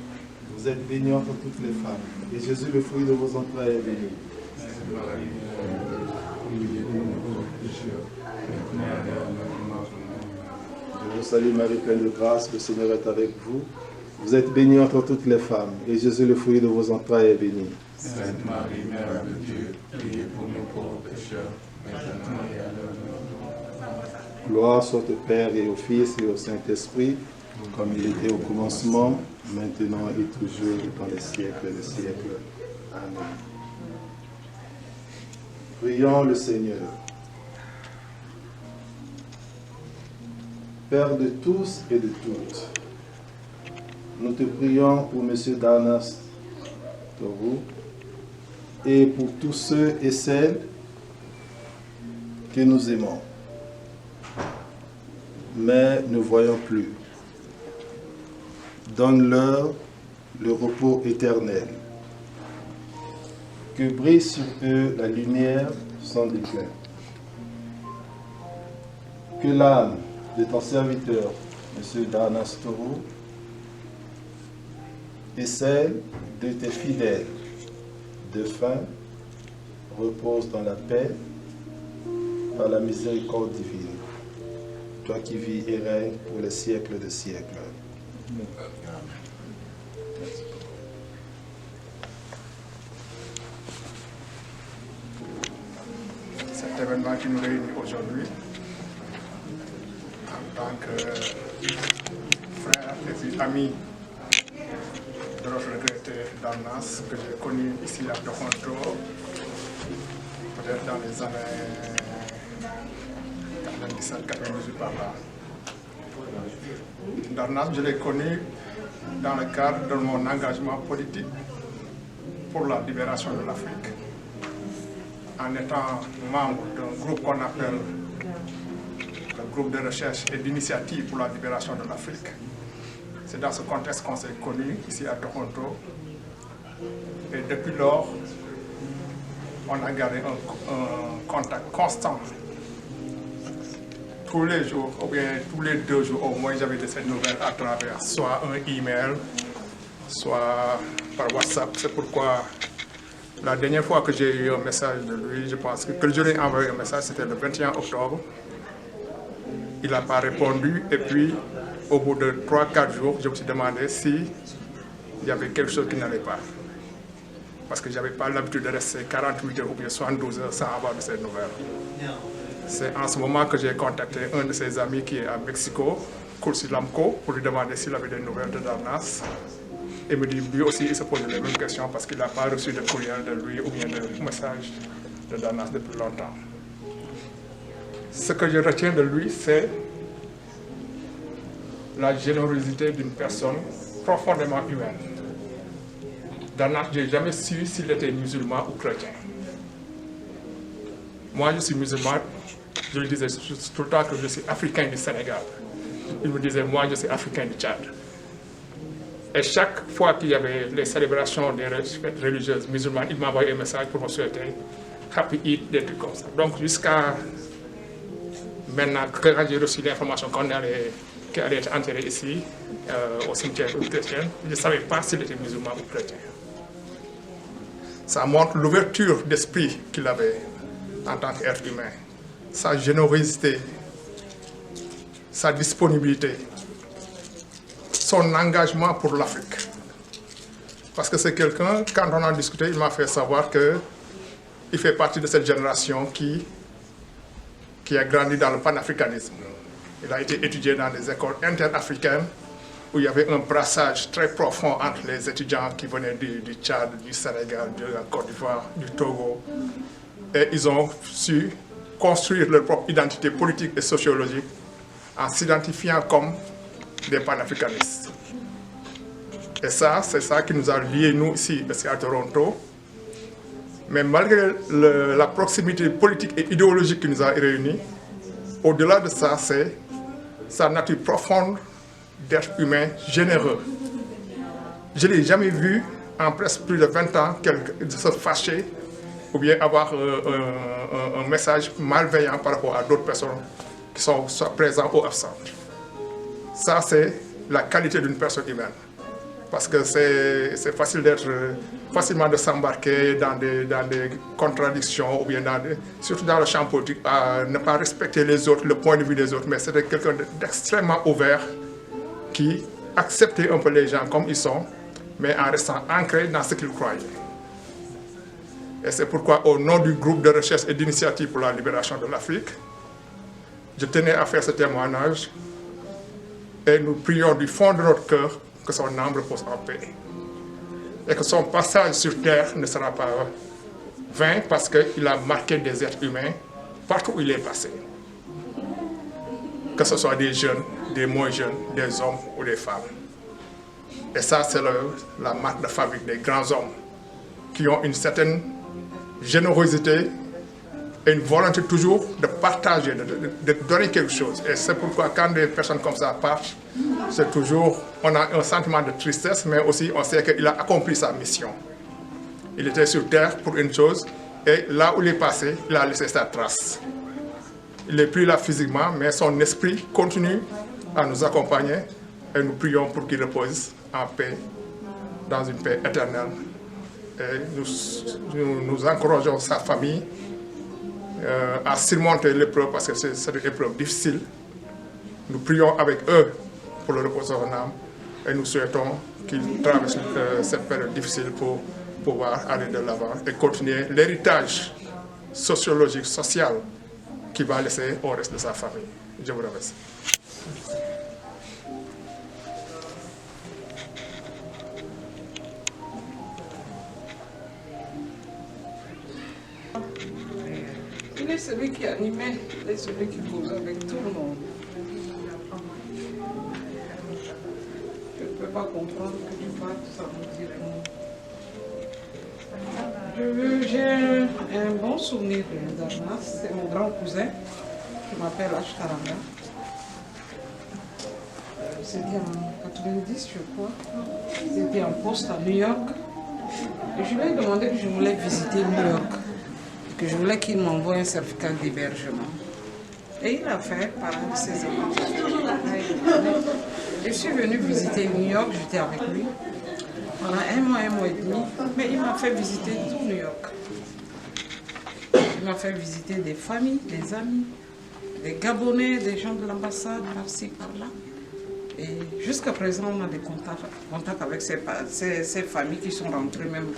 Speaker 2: Vous êtes bénie entre toutes les femmes, et Jésus, le fruit de vos entrailles, est béni. Je vous salue Marie, pleine de grâce, le Seigneur est avec vous. Vous êtes bénie entre toutes les femmes, et Jésus, le fruit de vos entrailles, est béni.
Speaker 5: Sainte Marie, Mère de Dieu, priez pour nous pauvres pécheurs, maintenant et à l'heure de notre mort.
Speaker 2: Gloire soit au Père et au Fils et au Saint-Esprit, comme il était au commencement, maintenant et toujours, et dans les siècles des siècles. Amen. Prions le Seigneur. Père de tous et de toutes, nous te prions pour M. Darnas Torou et pour tous ceux et celles que nous aimons, mais ne voyons plus. Donne-leur le repos éternel. Que brille sur eux la lumière sans déclin. Que l'âme de ton serviteur, M. Darnas Torou, et celle de tes fidèles défunts repose dans la paix par la miséricorde divine. Toi qui vis et règnes pour les siècles des siècles.
Speaker 7: Cet événement qui nous réunit aujourd'hui, en tant que frère et puis ami de notre regretté Darnas, que j'ai connu ici à Toronto, peut-être dans les années 97-98 par là. Darnas, je l'ai connu dans le cadre de mon engagement politique pour la libération de l'Afrique, en étant membre d'un groupe qu'on appelle le groupe de recherche et d'initiative pour la libération de l'Afrique. C'est dans ce contexte qu'on s'est connus ici à Toronto. Et depuis lors, on a gardé un contact constant. tous les jours, ou bien tous les 2 jours au moins, j'avais de ces nouvelles à travers soit un email, soit par WhatsApp. C'est pourquoi la dernière fois que j'ai eu un message de lui, je pense que je lui ai envoyé un message, c'était le 21 octobre. Il n'a pas répondu et puis au bout de 3-4 jours, je me suis demandé s'il y avait quelque chose qui n'allait pas. Parce que je n'avais pas l'habitude de rester 48 heures ou bien 72 heures sans avoir de ces nouvelles. C'est en ce moment que j'ai contacté un de ses amis qui est à Mexico, Kursi Lamco, pour lui demander s'il avait des nouvelles de Darnas. Et me dit, lui aussi, il se pose les mêmes questions parce qu'il n'a pas reçu de courriel de lui ou bien de message de Darnas depuis longtemps. Ce que je retiens de lui, c'est la générosité d'une personne profondément humaine. Darnas, je n'ai jamais su s'il était musulman ou chrétien. Moi, je suis musulman, je lui disais tout le temps que je suis africain du Sénégal. Il me disait, moi, je suis africain du Tchad. Et chaque fois qu'il y avait les célébrations des fêtes religieuses musulmanes, il m'envoyait un message pour me souhaiter Happy Eid, des trucs comme ça. Donc, jusqu'à maintenant, quand j'ai reçu l'information qu'il allait être enterré ici, au cimetière chrétien, je ne savais pas s'il était musulman ou chrétien. Ça montre l'ouverture d'esprit qu'il avait en tant qu'être humain, sa générosité, sa disponibilité, son engagement pour l'Afrique. Parce que c'est quelqu'un, quand on en a discuté, il m'a fait savoir qu'il fait partie de cette génération qui a grandi dans le panafricanisme. Il a été étudié dans des écoles interafricaines où il y avait un brassage très profond entre les étudiants qui venaient du Tchad, du Sénégal, de la Côte d'Ivoire, du Togo. Et ils ont su construire leur propre identité politique et sociologique en s'identifiant comme des panafricanistes. Et ça, c'est ça qui nous a liés, nous, ici à Toronto. Mais malgré la proximité politique et idéologique qui nous a réunis, au-delà de ça, c'est sa nature profonde d'être humain généreux. Je ne l'ai jamais vu en presque plus de 20 ans se fâcher ou bien avoir un message malveillant par rapport à d'autres personnes qui sont soit présentes ou absentes. Ça, c'est la qualité d'une personne humaine. Parce que c'est facilement de s'embarquer dans des contradictions ou bien surtout dans le champ politique, à ne pas respecter les autres, le point de vue des autres, mais c'était quelqu'un d'extrêmement ouvert qui acceptait un peu les gens comme ils sont, mais en restant ancré dans ce qu'ils croyaient. Et c'est pourquoi, au nom du groupe de recherche et d'initiative pour la libération de l'Afrique, je tenais à faire ce témoignage et nous prions du fond de notre cœur que son âme repose en paix. Et que son passage sur terre ne sera pas vain parce qu'il a marqué des êtres humains partout où il est passé. Que ce soit des jeunes, des moins jeunes, des hommes ou des femmes. Et ça, c'est la marque de fabrique des grands hommes qui ont une certaine générosité et une volonté toujours de partager, de donner quelque chose. Et c'est pourquoi quand des personnes comme ça partent, c'est toujours, on a un sentiment de tristesse, mais aussi on sait qu'il a accompli sa mission. Il était sur terre pour une chose, et là où il est passé, il a laissé sa trace. Il n'est plus là physiquement, mais son esprit continue à nous accompagner, et nous prions pour qu'il repose en paix, dans une paix éternelle. Et nous encourageons sa famille à surmonter l'épreuve parce que c'est une épreuve difficile. Nous prions avec eux pour le repos de son âme et nous souhaitons qu'ils traversent cette période difficile pour pouvoir aller de l'avant et continuer l'héritage sociologique, social qu'il va laisser au reste de sa famille. Je vous remercie.
Speaker 8: Il est celui qui animait, il est celui qui causait avec tout le monde. Je ne peux pas comprendre que tu parles sans me dire un mot. J'ai un bon souvenir de Darnas, c'est mon grand cousin qui m'appelle Ashtaranga. C'était en 90, je crois. C'était en poste à New York. Et je lui ai demandé que je voulais visiter New York. Que je voulais qu'il m'envoie un certificat d'hébergement. Et il a fait parler de ses amis. Je suis venue visiter New York, j'étais avec lui. Pendant un mois et demi, mais il m'a fait visiter tout New York. Il m'a fait visiter des familles, des amis, des Gabonais, des gens de l'ambassade, par-ci, par-là. Et jusqu'à présent, on a des contacts avec ces familles qui sont rentrées même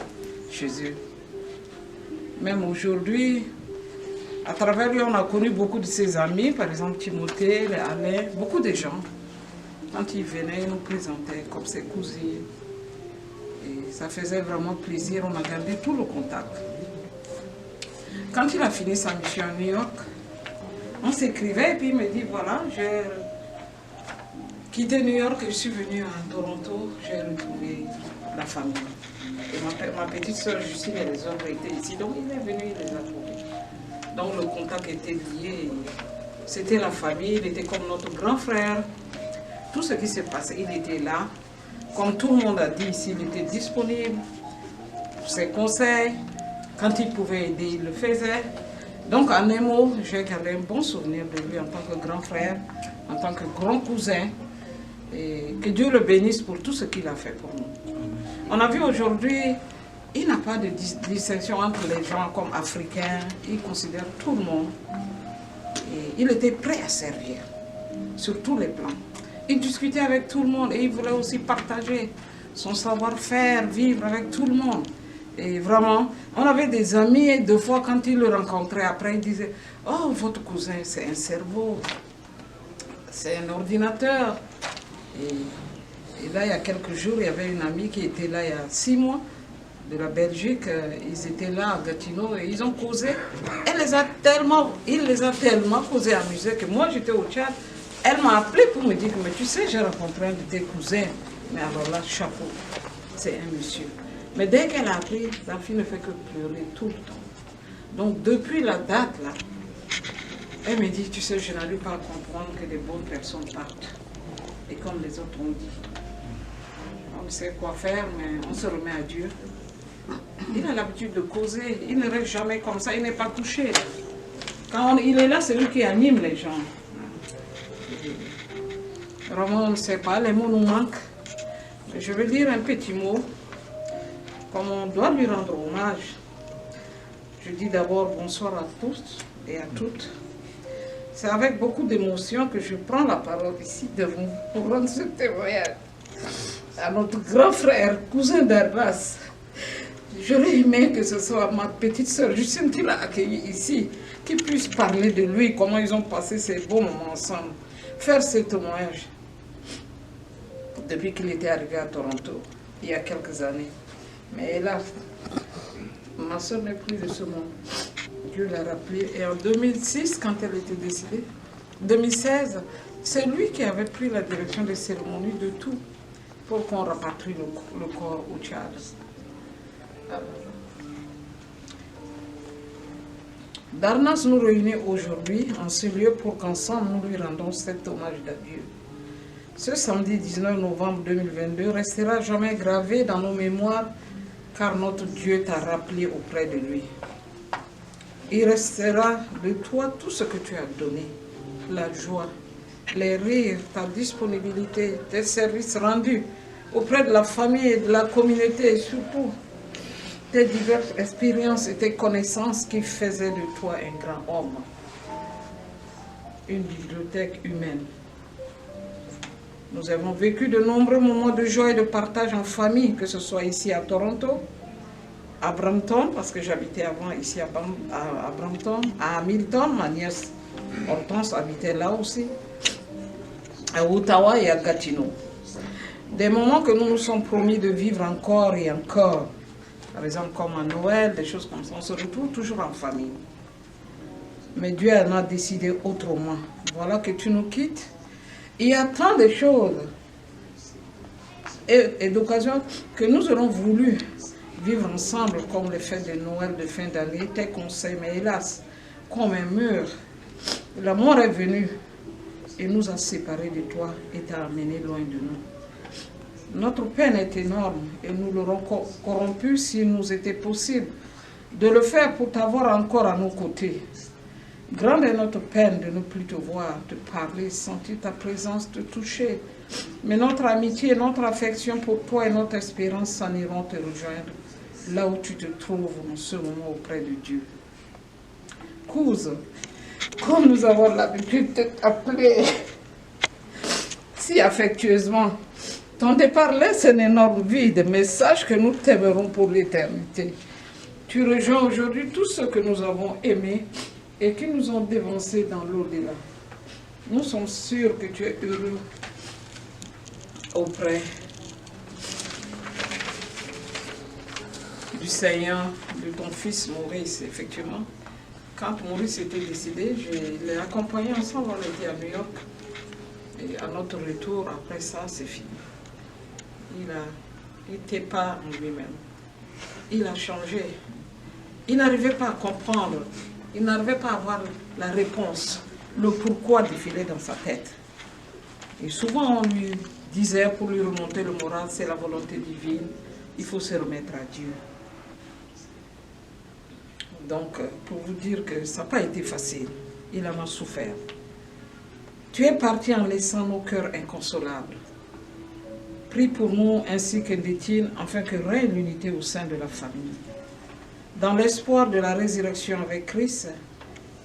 Speaker 8: chez eux. Même aujourd'hui, à travers lui, on a connu beaucoup de ses amis, par exemple Timothée, Alain, beaucoup de gens. Quand ils venaient, ils nous présentaient comme ses cousines. Et ça faisait vraiment plaisir, on a gardé tout le contact. Quand il a fini sa mission à New York, on s'écrivait et puis il me dit, voilà, j'ai quitté New York et je suis venue à Toronto, j'ai retrouvé la famille. Et ma petite soeur Justine et les autres étaient ici, donc il est venu, il les a trouvés. Donc le contact était lié, c'était la famille, il était comme notre grand frère. Tout ce qui s'est passé, il était là. Comme tout le monde a dit ici, il était disponible pour ses conseils. Quand il pouvait aider, il le faisait. Donc, en un mot, j'ai gardé un bon souvenir de lui en tant que grand frère, en tant que grand cousin. Et que Dieu le bénisse pour tout ce qu'il a fait pour nous. On a vu aujourd'hui, il n'a pas de distinction entre les gens comme africains. Il considère tout le monde. Et il était prêt à servir sur tous les plans. Il discutait avec tout le monde et il voulait aussi partager son savoir-faire, vivre avec tout le monde. Et vraiment, on avait des amis et deux fois quand il le rencontrait, après il disait « Oh, votre cousin, c'est un cerveau, c'est un ordinateur. » Et là, il y a quelques jours, il y avait une amie qui était là il y a 6 mois, de la Belgique. Ils étaient là à Gatineau et ils ont causé. Il les a tellement causé, amusés que moi, j'étais au Tchad. Elle m'a appelé pour me dire que, mais tu sais, j'ai rencontré un de tes cousins. Mais alors là, chapeau, c'est un monsieur. Mais dès qu'elle a appris, la fille ne fait que pleurer tout le temps. Donc depuis la date là, elle me dit, tu sais, je n'arrive pas à comprendre que des bonnes personnes partent. Et comme les autres ont dit, on ne sait quoi faire, mais on se remet à Dieu. Il a l'habitude de causer, il ne reste jamais comme ça, il n'est pas touché. Quand il est là, c'est lui qui anime les gens. Vraiment, on ne sait pas, les mots nous manquent. Mais je vais dire un petit mot, comme on doit lui rendre hommage. Je dis d'abord bonsoir à tous et à toutes. C'est avec beaucoup d'émotion que je prends la parole ici devant vous pour rendre ce témoignage à notre grand frère, cousin d'Arras. J'aurais aimé que ce soit ma petite soeur Justine qui l'a accueilli ici, qui puisse parler de lui, comment ils ont passé ces beaux moments ensemble, faire ce témoignage depuis qu'il était arrivé à Toronto, il y a quelques années. Mais hélas, ma soeur n'est plus de ce monde. Dieu l'a rappelé. Et en 2006, quand elle était décédée, 2016, c'est lui qui avait pris la direction des cérémonies de tout pour qu'on rapatrie le corps au Tchad. Darnas nous réunit aujourd'hui en ce lieu pour qu'ensemble nous lui rendons cet hommage d'adieu. Ce samedi 19 novembre 2022 restera jamais gravé dans nos mémoires car notre Dieu t'a rappelé auprès de lui. Il restera de toi tout ce que tu as donné, la joie, les rires, ta disponibilité, tes services rendus auprès de la famille et de la communauté et surtout tes diverses expériences et tes connaissances qui faisaient de toi un grand homme, une bibliothèque humaine. Nous avons vécu de nombreux moments de joie et de partage en famille, que ce soit ici à Toronto, à Brampton, parce que j'habitais avant ici à Brampton, à Hamilton, ma nièce Hortense habitait là aussi, à Ottawa et à Gatineau. Des moments que nous nous sommes promis de vivre encore et encore, par exemple comme à Noël, des choses comme ça, on se retrouve toujours en famille. Mais Dieu en a décidé autrement. Voilà que tu nous quittes. Il y a tant de choses et d'occasions que nous aurions voulu vivre ensemble, comme les fêtes de Noël de fin d'année, tes conseils, mais hélas, comme un mur, la mort est venue et nous a séparés de toi et t'a amené loin de nous. Notre peine est énorme et nous l'aurons corrompu s'il nous était possible de le faire pour t'avoir encore à nos côtés. Grande est notre peine de ne plus te voir, te parler, sentir ta présence, te toucher. Mais notre amitié, notre affection pour toi et notre espérance s'en iront te rejoindre là où tu te trouves en ce moment auprès de Dieu. Couse, comme nous avons l'habitude de t'appeler si affectueusement, ton départ laisse un énorme vide, mais sache que nous t'aimerons pour l'éternité. Tu rejoins aujourd'hui tous ceux que nous avons aimés et qui nous ont dévancés dans l'au-delà. Nous sommes sûrs que tu es heureux auprès du Seigneur, de ton fils Maurice, effectivement. Quand Maurice était décédé, je l'ai accompagné ensemble, on était à New York. Et à notre retour, après ça, c'est fini. Il n'était pas en lui-même. Il a changé. Il n'arrivait pas à comprendre. Il n'arrivait pas à avoir la réponse, le pourquoi défiler dans sa tête. Et souvent, on lui disait, pour lui remonter le moral, c'est la volonté divine, il faut se remettre à Dieu. Donc, pour vous dire que ça n'a pas été facile, il en a souffert. Tu es parti en laissant nos cœurs inconsolables. Prie pour nous ainsi que Détine, afin que règne l'unité au sein de la famille. Dans l'espoir de la résurrection avec Christ,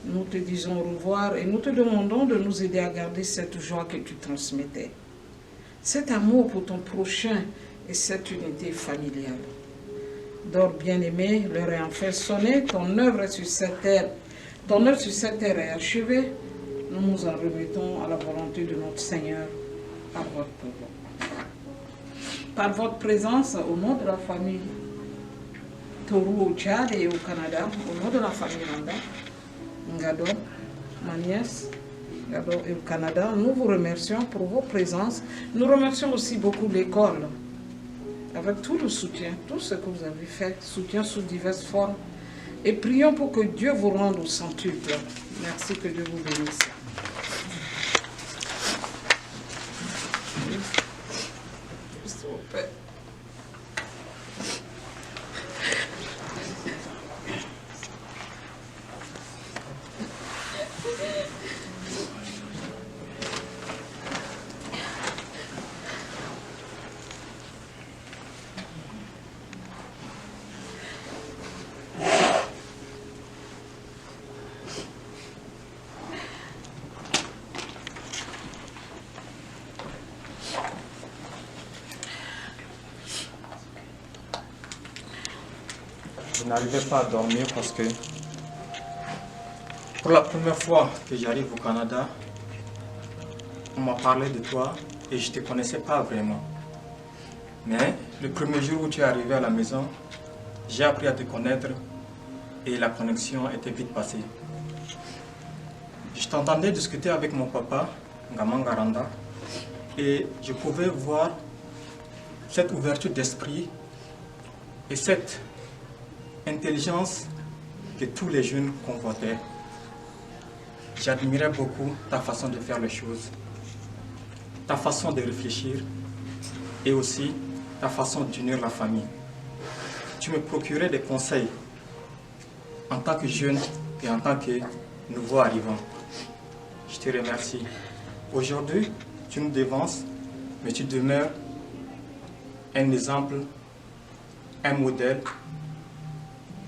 Speaker 8: nous te disons au revoir et nous te demandons de nous aider à garder cette joie que tu transmettais. Cet amour pour ton prochain et cette unité familiale. Dors bien-aimé, l'heure est enfin sonnée, ton œuvre sur cette terre est achevée. Nous nous en remettons à la volonté de notre Seigneur par votre présence au nom de la famille Tourou au Tchad et au Canada, au nom de la famille Randa, Ngado, ma nièce, Ngado et au Canada, nous vous remercions pour vos présences. Nous remercions aussi beaucoup l'école, avec tout le soutien, tout ce que vous avez fait, soutien sous diverses formes, et prions pour que Dieu vous rende au centuple. Merci, que Dieu vous bénisse.
Speaker 9: Je n'arrivais pas à dormir parce que pour la première fois que j'arrive au Canada, on m'a parlé de toi et je ne te connaissais pas vraiment. Mais le premier jour où tu es arrivé à la maison, j'ai appris à te connaître et la connexion était vite passée. Je t'entendais discuter avec mon papa, Ngaman Garanda, et je pouvais voir cette ouverture d'esprit et cette intelligence que tous les jeunes convoitaient. J'admirais beaucoup ta façon de faire les choses, ta façon de réfléchir et aussi ta façon d'unir la famille. Tu me procurais des conseils en tant que jeune et en tant que nouveau arrivant. Je te remercie. Aujourd'hui, tu nous dévances, mais tu demeures un exemple, un modèle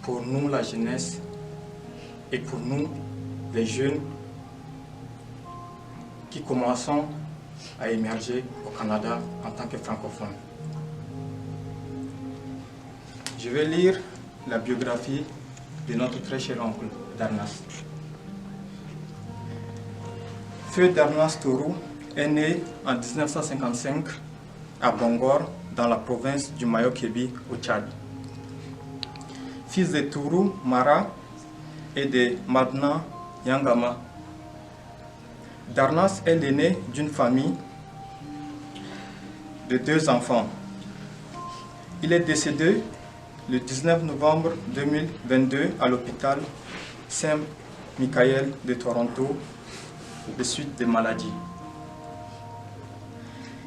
Speaker 9: pour nous, la jeunesse, et pour nous, les jeunes qui commençons à émerger au Canada en tant que francophones. Je vais lire la biographie de notre très cher oncle, Darnas. Feu Darnas Tourou est né en 1955 à Bangor, dans la province du Mayo-Kébi, au Tchad. Fils de Tourou Mara et de Madna Yangama. Darnas est l'aîné d'une famille de 2 enfants. Il est décédé le 19 novembre 2022 à l'hôpital Saint-Michael de Toronto de suite des maladies.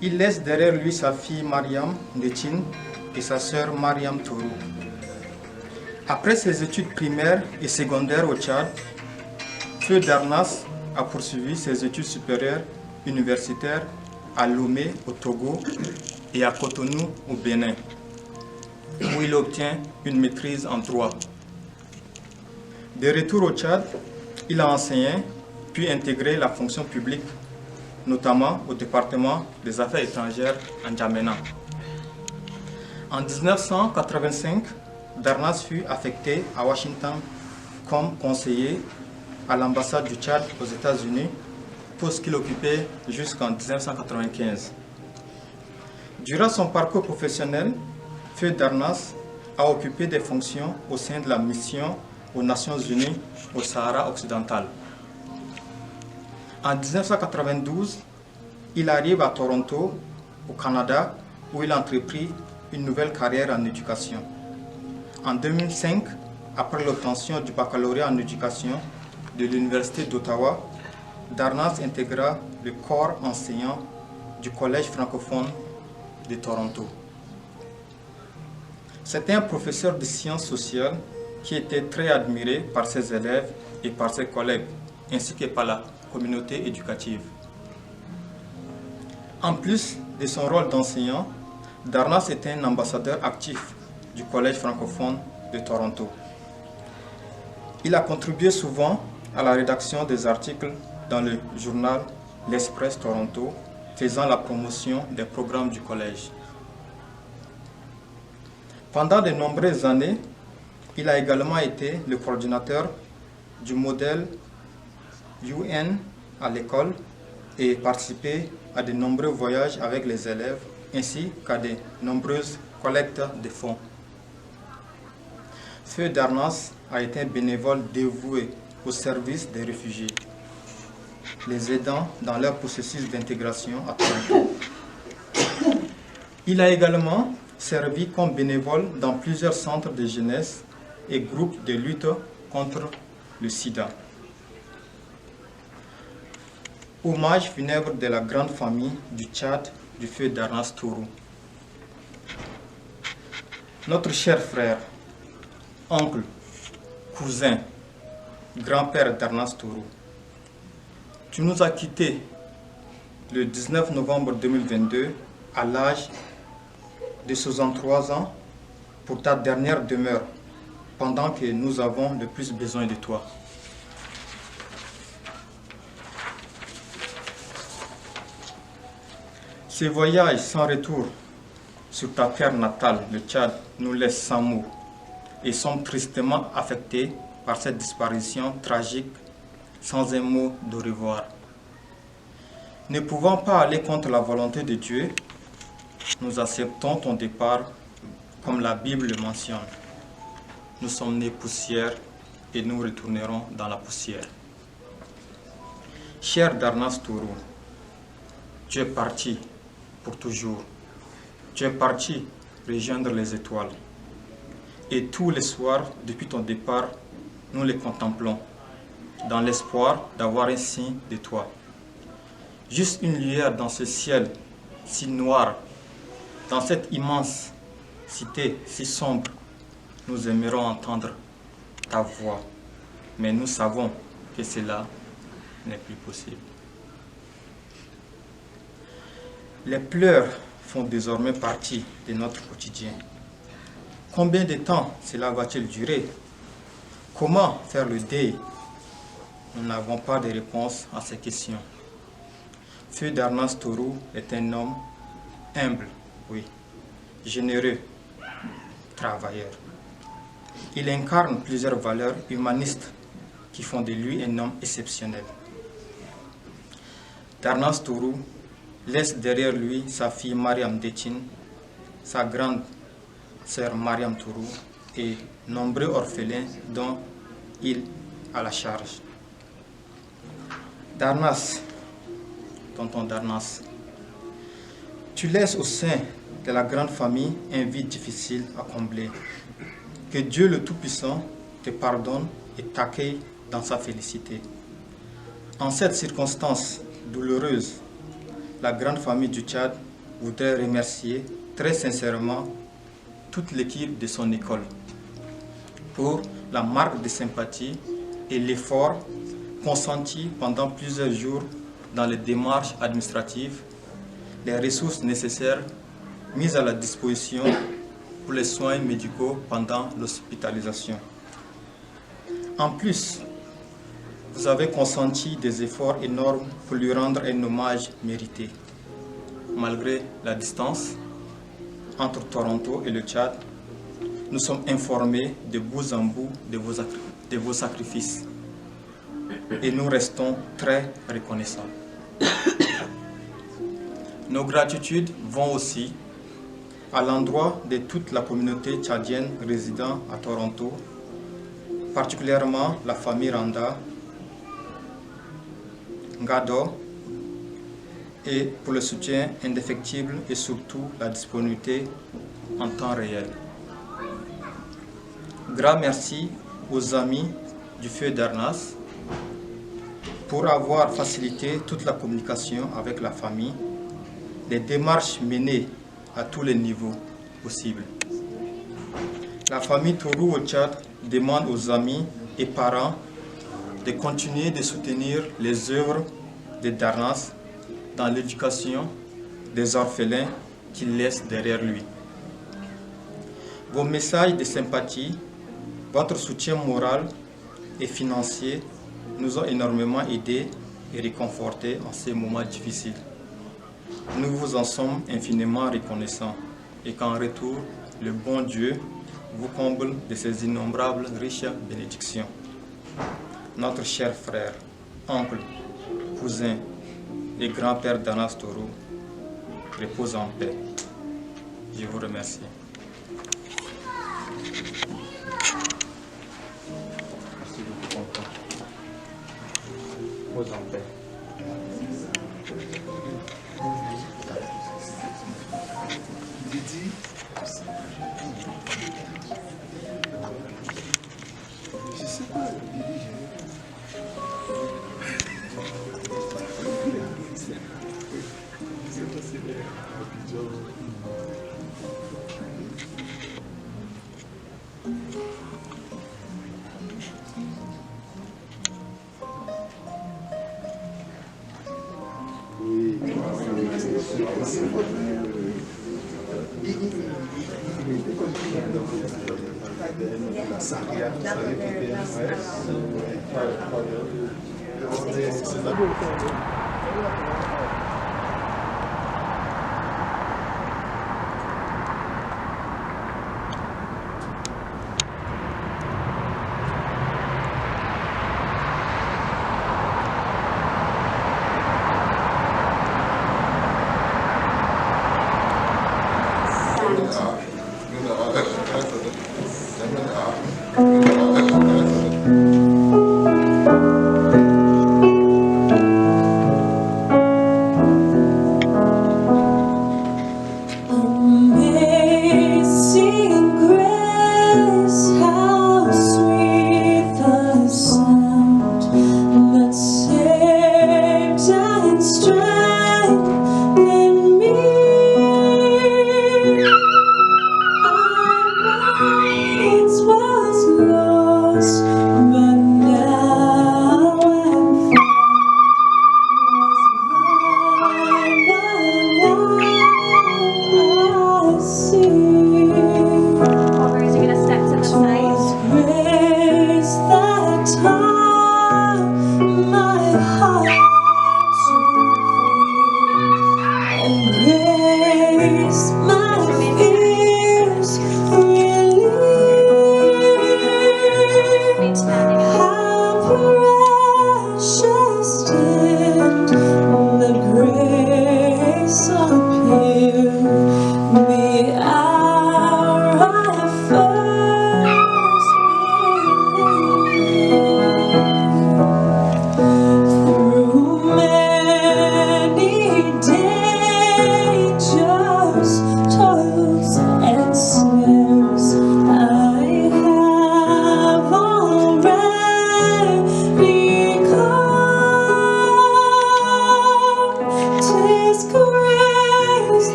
Speaker 9: Il laisse derrière lui sa fille Mariam Ndetine et sa sœur Mariam Tourou. Après ses études primaires et secondaires au Tchad, Feu Darnas a poursuivi ses études supérieures universitaires à Lomé au Togo et à Cotonou au Bénin, où il obtient une maîtrise en droit. De retour au Tchad, il a enseigné puis intégré la fonction publique, notamment au département des Affaires étrangères en N'Djamena. En 1985, Darnas fut affecté à Washington comme conseiller à l'ambassade du Tchad aux États-Unis, poste qu'il occupait jusqu'en 1995. Durant son parcours professionnel, Feu Darnas a occupé des fonctions au sein de la mission aux Nations Unies au Sahara occidental. En 1992, il arrive à Toronto, au Canada, où il entreprit une nouvelle carrière en éducation. En 2005, après l'obtention du baccalauréat en éducation de l'Université d'Ottawa, Darnas intégra le corps enseignant du Collège francophone de Toronto. C'était un professeur de sciences sociales qui était très admiré par ses élèves et par ses collègues, ainsi que par la communauté éducative. En plus de son rôle d'enseignant, Darnas était un ambassadeur actif du Collège francophone de Toronto. Il a contribué souvent à la rédaction des articles dans le journal L'Express Toronto, faisant la promotion des programmes du collège. Pendant de nombreuses années, il a également été le coordinateur du modèle UN à l'école et participé à de nombreux voyages avec les élèves ainsi qu'à de nombreuses collectes de fonds. Feu Darnas a été un bénévole dévoué au service des réfugiés, les aidant dans leur processus d'intégration à Toronto. Il a également servi comme bénévole dans plusieurs centres de jeunesse et groupes de lutte contre le sida. Hommage funèbre de la grande famille du Tchad du Feu Darnas Tourou. Notre cher frère, oncle, cousin, grand-père Darnas Tourou, tu nous as quittés le 19 novembre 2022 à l'âge de 63 ans pour ta dernière demeure pendant que nous avons le plus besoin de toi. Ce voyage sans retour sur ta terre natale, le Tchad, nous laisse sans mots et sommes tristement affectés par cette disparition tragique sans un mot de revoir. Ne pouvant pas aller contre la volonté de Dieu, nous acceptons ton départ comme la Bible le mentionne. Nous sommes nés poussière et nous retournerons dans la poussière. Cher Darnas Tourou, tu es parti pour toujours. Tu es parti rejoindre les étoiles. Et tous les soirs, depuis ton départ, nous les contemplons, dans l'espoir d'avoir un signe de toi. Juste une lueur dans ce ciel si noir, dans cette immense cité si sombre, nous aimerons entendre ta voix. Mais nous savons que cela n'est plus possible. Les pleurs font désormais partie de notre quotidien. Combien de temps cela va-t-il durer? Comment faire le deuil? Nous n'avons pas de réponse à ces questions. Feu Darnas Tourou est un homme humble, oui, généreux, travailleur. Il incarne plusieurs valeurs humanistes qui font de lui un homme exceptionnel. Darnas Tourou laisse derrière lui sa fille Mariam Detine, sa grande sœur Mariam Tourou et nombreux orphelins dont il a la charge. Darnas, tonton Darnas, tu laisses au sein de la grande famille un vide difficile à combler. Que Dieu le Tout-Puissant te pardonne et t'accueille dans sa félicité. En cette circonstance douloureuse, la grande famille du Tchad voudrait remercier très sincèrement toute l'équipe de son école pour la marque de sympathie et l'effort consenti pendant plusieurs jours dans les démarches administratives, les ressources nécessaires mises à la disposition pour les soins médicaux pendant l'hospitalisation. En plus, vous avez consenti des efforts énormes pour lui rendre un hommage mérité. Malgré la distance entre Toronto et le Tchad, nous sommes informés de bout en bout de vos sacrifices et nous restons très reconnaissants. Nos gratitudes vont aussi à l'endroit de toute la communauté tchadienne résidant à Toronto, particulièrement la famille Randa, Ngado, et pour le soutien indéfectible et surtout la disponibilité en temps réel. Grand merci aux amis du Feu d'Arnas pour avoir facilité toute la communication avec la famille, les démarches menées à tous les niveaux possibles. La famille Tourou au Tchad demande aux amis et parents de continuer de soutenir les œuvres de Darnas dans l'éducation des orphelins qu'il laisse derrière lui. Vos messages de sympathie, votre soutien moral et financier nous ont énormément aidés et réconfortés en ces moments difficiles. Nous vous en sommes infiniment reconnaissants et qu'en retour, le bon Dieu vous comble de ses innombrables riches bénédictions. Notre cher frère, oncle, cousin et grand-père Darnas Tourou repose en paix. Je vous remercie.
Speaker 1: Repose en paix.
Speaker 2: Didi, je sais pas, Didi, la Saria,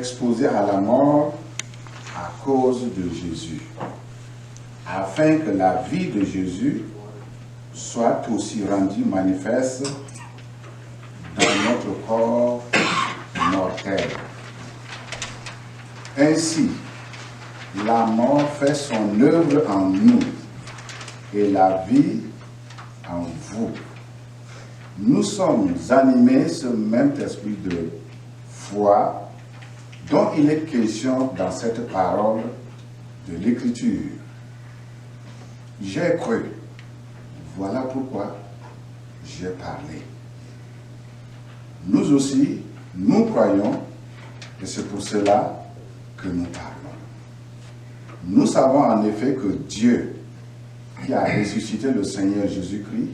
Speaker 3: exposés à la mort à cause de Jésus, afin que la vie de Jésus soit aussi rendue manifeste dans notre corps mortel. Ainsi, la mort fait son œuvre en nous et la vie en vous. Nous sommes animés ce même esprit de foi dont il est question dans cette parole de l'Écriture. J'ai cru, voilà pourquoi j'ai parlé. Nous aussi, nous croyons, et c'est pour cela que nous parlons. Nous savons en effet que Dieu, qui a ressuscité le Seigneur Jésus-Christ,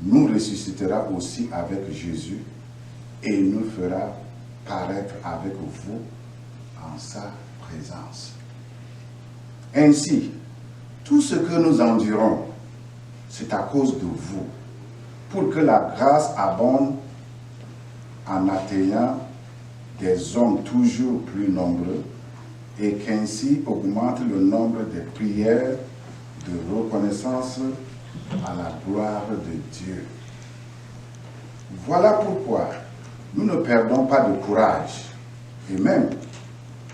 Speaker 3: nous ressuscitera aussi avec Jésus et nous fera paraître avec vous en sa présence. Ainsi, tout ce que nous endurons, c'est à cause de vous, pour que la grâce abonde en atteignant des hommes toujours plus nombreux et qu'ainsi augmente le nombre des prières de reconnaissance à la gloire de Dieu. Voilà pourquoi nous ne perdons pas de courage. Et même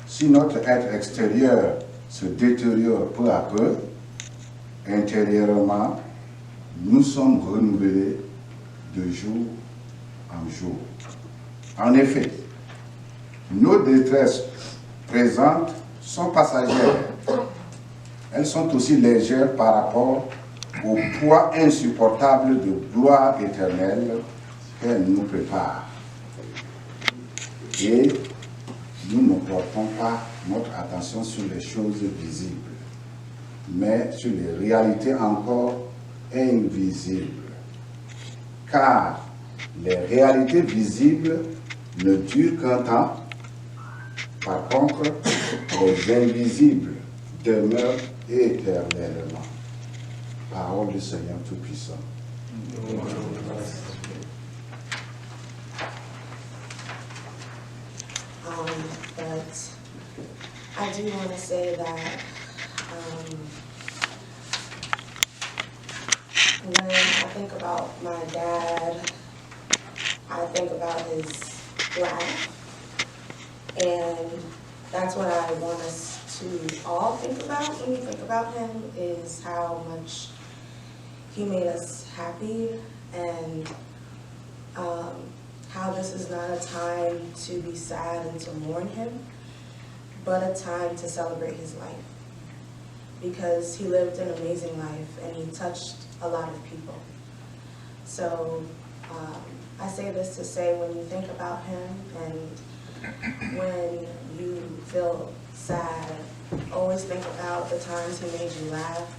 Speaker 3: si notre être extérieur se détériore peu à peu, intérieurement, nous sommes renouvelés de jour en jour. En effet, nos détresses présentes sont passagères. Elles sont aussi légères par rapport au poids insupportable de gloire éternelle qu'elles nous préparent. Et nous ne portons pas notre attention sur les choses visibles, mais sur les réalités encore invisibles. Car les réalités visibles ne durent qu'un temps. Par contre, les invisibles demeurent éternellement. Parole du Seigneur Tout-Puissant.
Speaker 10: But I do want to say that when I think about my dad, I think about his laugh, and that's what I want us to all think about when we think about him, is how much he made us happy, and how this is not a time to be sad and to mourn him, but a time to celebrate his life. Because he lived an amazing life and he touched a lot of people. So I say this to say, when you think about him and when you feel sad, always think about the times he made you laugh,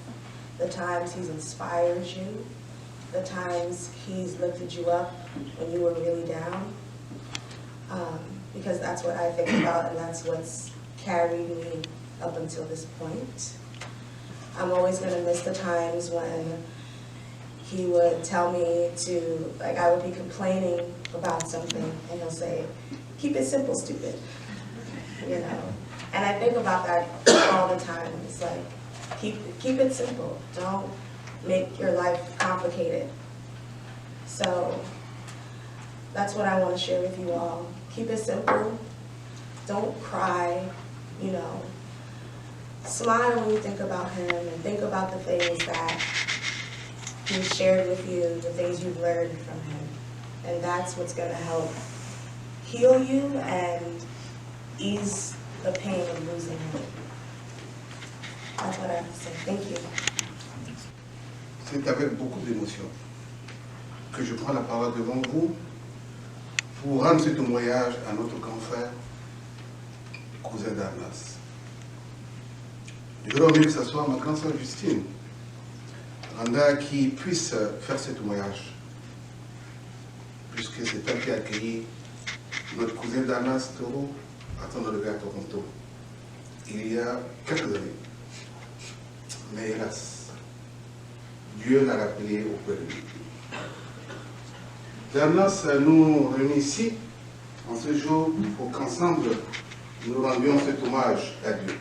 Speaker 10: the times he's inspired you, the times he's lifted you up when you were really down. Because that's what I think about, and that's what's carried me up until this point. I'm always going to miss the times when he would tell me to, like, I would be complaining about something, and he'll say, keep it simple, stupid, you know. And I think about that all the time. It's like, keep it simple. Don't make your life complicated. So that's what I want to share with you all. Keep it simple. Don't cry, you know. Smile when you think about him, and think about the things that he shared with you, the things you've learned from him. And that's what's going to help heal you and ease the pain of losing him. That's what I have to say. Thank you.
Speaker 11: C'est avec beaucoup d'émotion que je prends la parole devant vous pour rendre ce témoignage à notre grand frère, cousin d'Arnas. Je voudrais envie que ce soit ma grande sœur Justine, Randa, qui puisse faire ce témoignage, puisque c'est elle qui a accueilli notre cousin d'Arnas Toro à son arrivée à Toronto, il y a quelques années. Mais hélas, Dieu l'a rappelé auprès de lui. D'Arnas nous réunit ici en ce jour pour qu'ensemble nous rendions cet hommage à Dieu.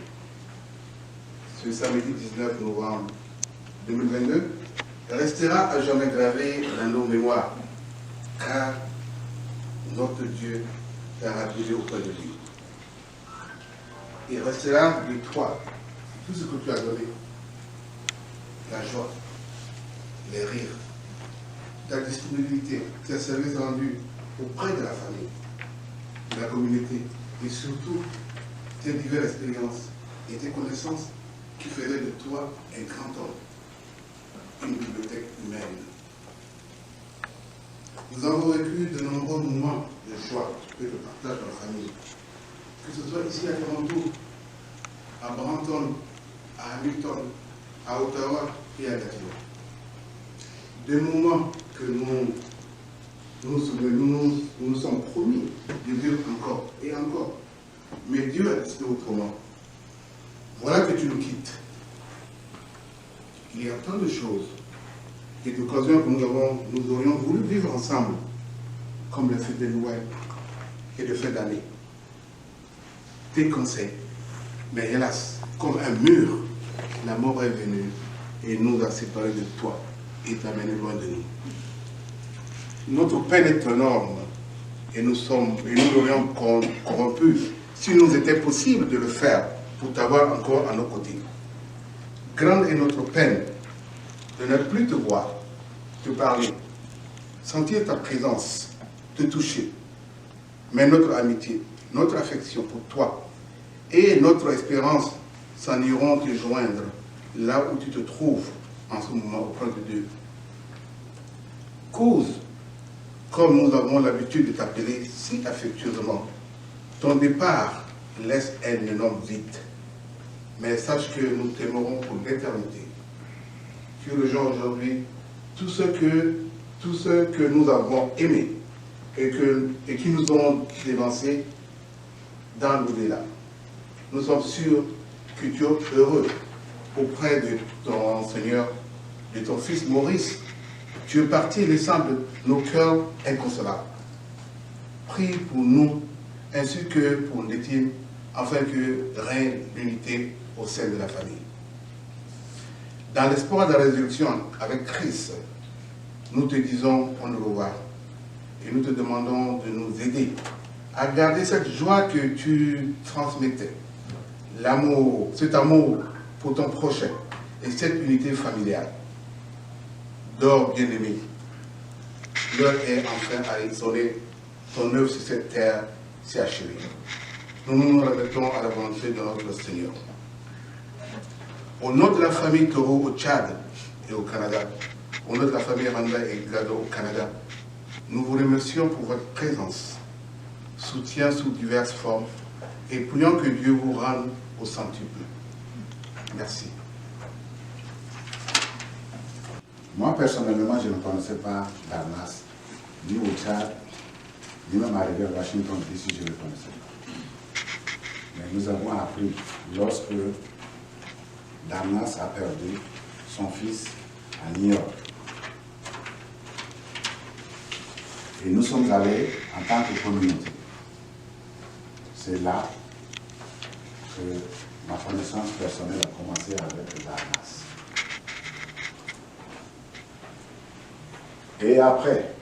Speaker 11: Ce samedi 19 novembre 2022 restera à jamais gravé dans nos mémoires, car notre Dieu t'a rappelé auprès de lui. Il restera de toi tout ce que tu as donné, la joie, les rires, ta disponibilité, tes services rendus auprès de la famille, de la communauté, et surtout tes diverses expériences et tes connaissances qui feraient de toi un grand homme, une bibliothèque humaine. Nous avons vécu de nombreux moments de joie et de partage dans la famille, que ce soit ici à Toronto, à Brampton, à Hamilton, à Ottawa et à Gatineau. Des moments que nous sommes promis de vivre encore et encore. Mais Dieu a décidé autrement. Voilà que tu nous quittes. Il y a tant de choses et d'occasions que nous aurions voulu vivre ensemble, comme les fêtes de Noël et les fêtes d'année. Tes conseils, mais hélas, comme un mur, la mort est venue et nous a séparés de toi et t'a amené loin de nous. Notre peine est énorme et nous l'aurions corrompu s'il nous était possible de le faire pour t'avoir encore à nos côtés. Grande est notre peine de ne plus te voir, te parler, sentir ta présence, te toucher. Mais notre amitié, notre affection pour toi et notre espérance s'en iront te joindre là où tu te trouves en ce moment auprès de Dieu. Cause, comme nous avons l'habitude de t'appeler si affectueusement, ton départ laisse un énorme vide. Mais sache que nous t'aimerons pour l'éternité. Tu rejoins aujourd'hui tout ce que nous avons aimé et qui nous ont dévancés dans l'au-delà. Nous sommes sûrs que tu es heureux auprès de ton Seigneur, de ton Fils Maurice. Tu es parti laissant nos cœurs inconsolables. Prie pour nous ainsi que pour Nétine, afin que règne l'unité au sein de la famille. Dans l'espoir de la résurrection avec Christ, nous te disons au revoir et nous te demandons de nous aider à garder cette joie que tu transmettais, l'amour, cet amour pour ton prochain et cette unité familiale. Dors, bien-aimé. L'heure est enfin à sonner. Ton œuvre sur cette terre s'est achevée. Nous nous remettons à la volonté de notre Seigneur. Au nom de la famille Toro au Tchad et au Canada, au nom de la famille Randa et Gado au Canada, nous vous remercions pour votre présence, soutien sous diverses formes, et prions que Dieu vous rende au centuple. Merci.
Speaker 3: Moi, personnellement, je ne connaissais pas Darnas, ni au Tchad, ni même arrivé à Washington, DC, je ne le connaissais pas. Mais nous avons appris lorsque Darnas a perdu son fils à New York. Et nous sommes allés en tant que communauté. C'est là que ma connaissance personnelle a commencé avec Darnas. Et après,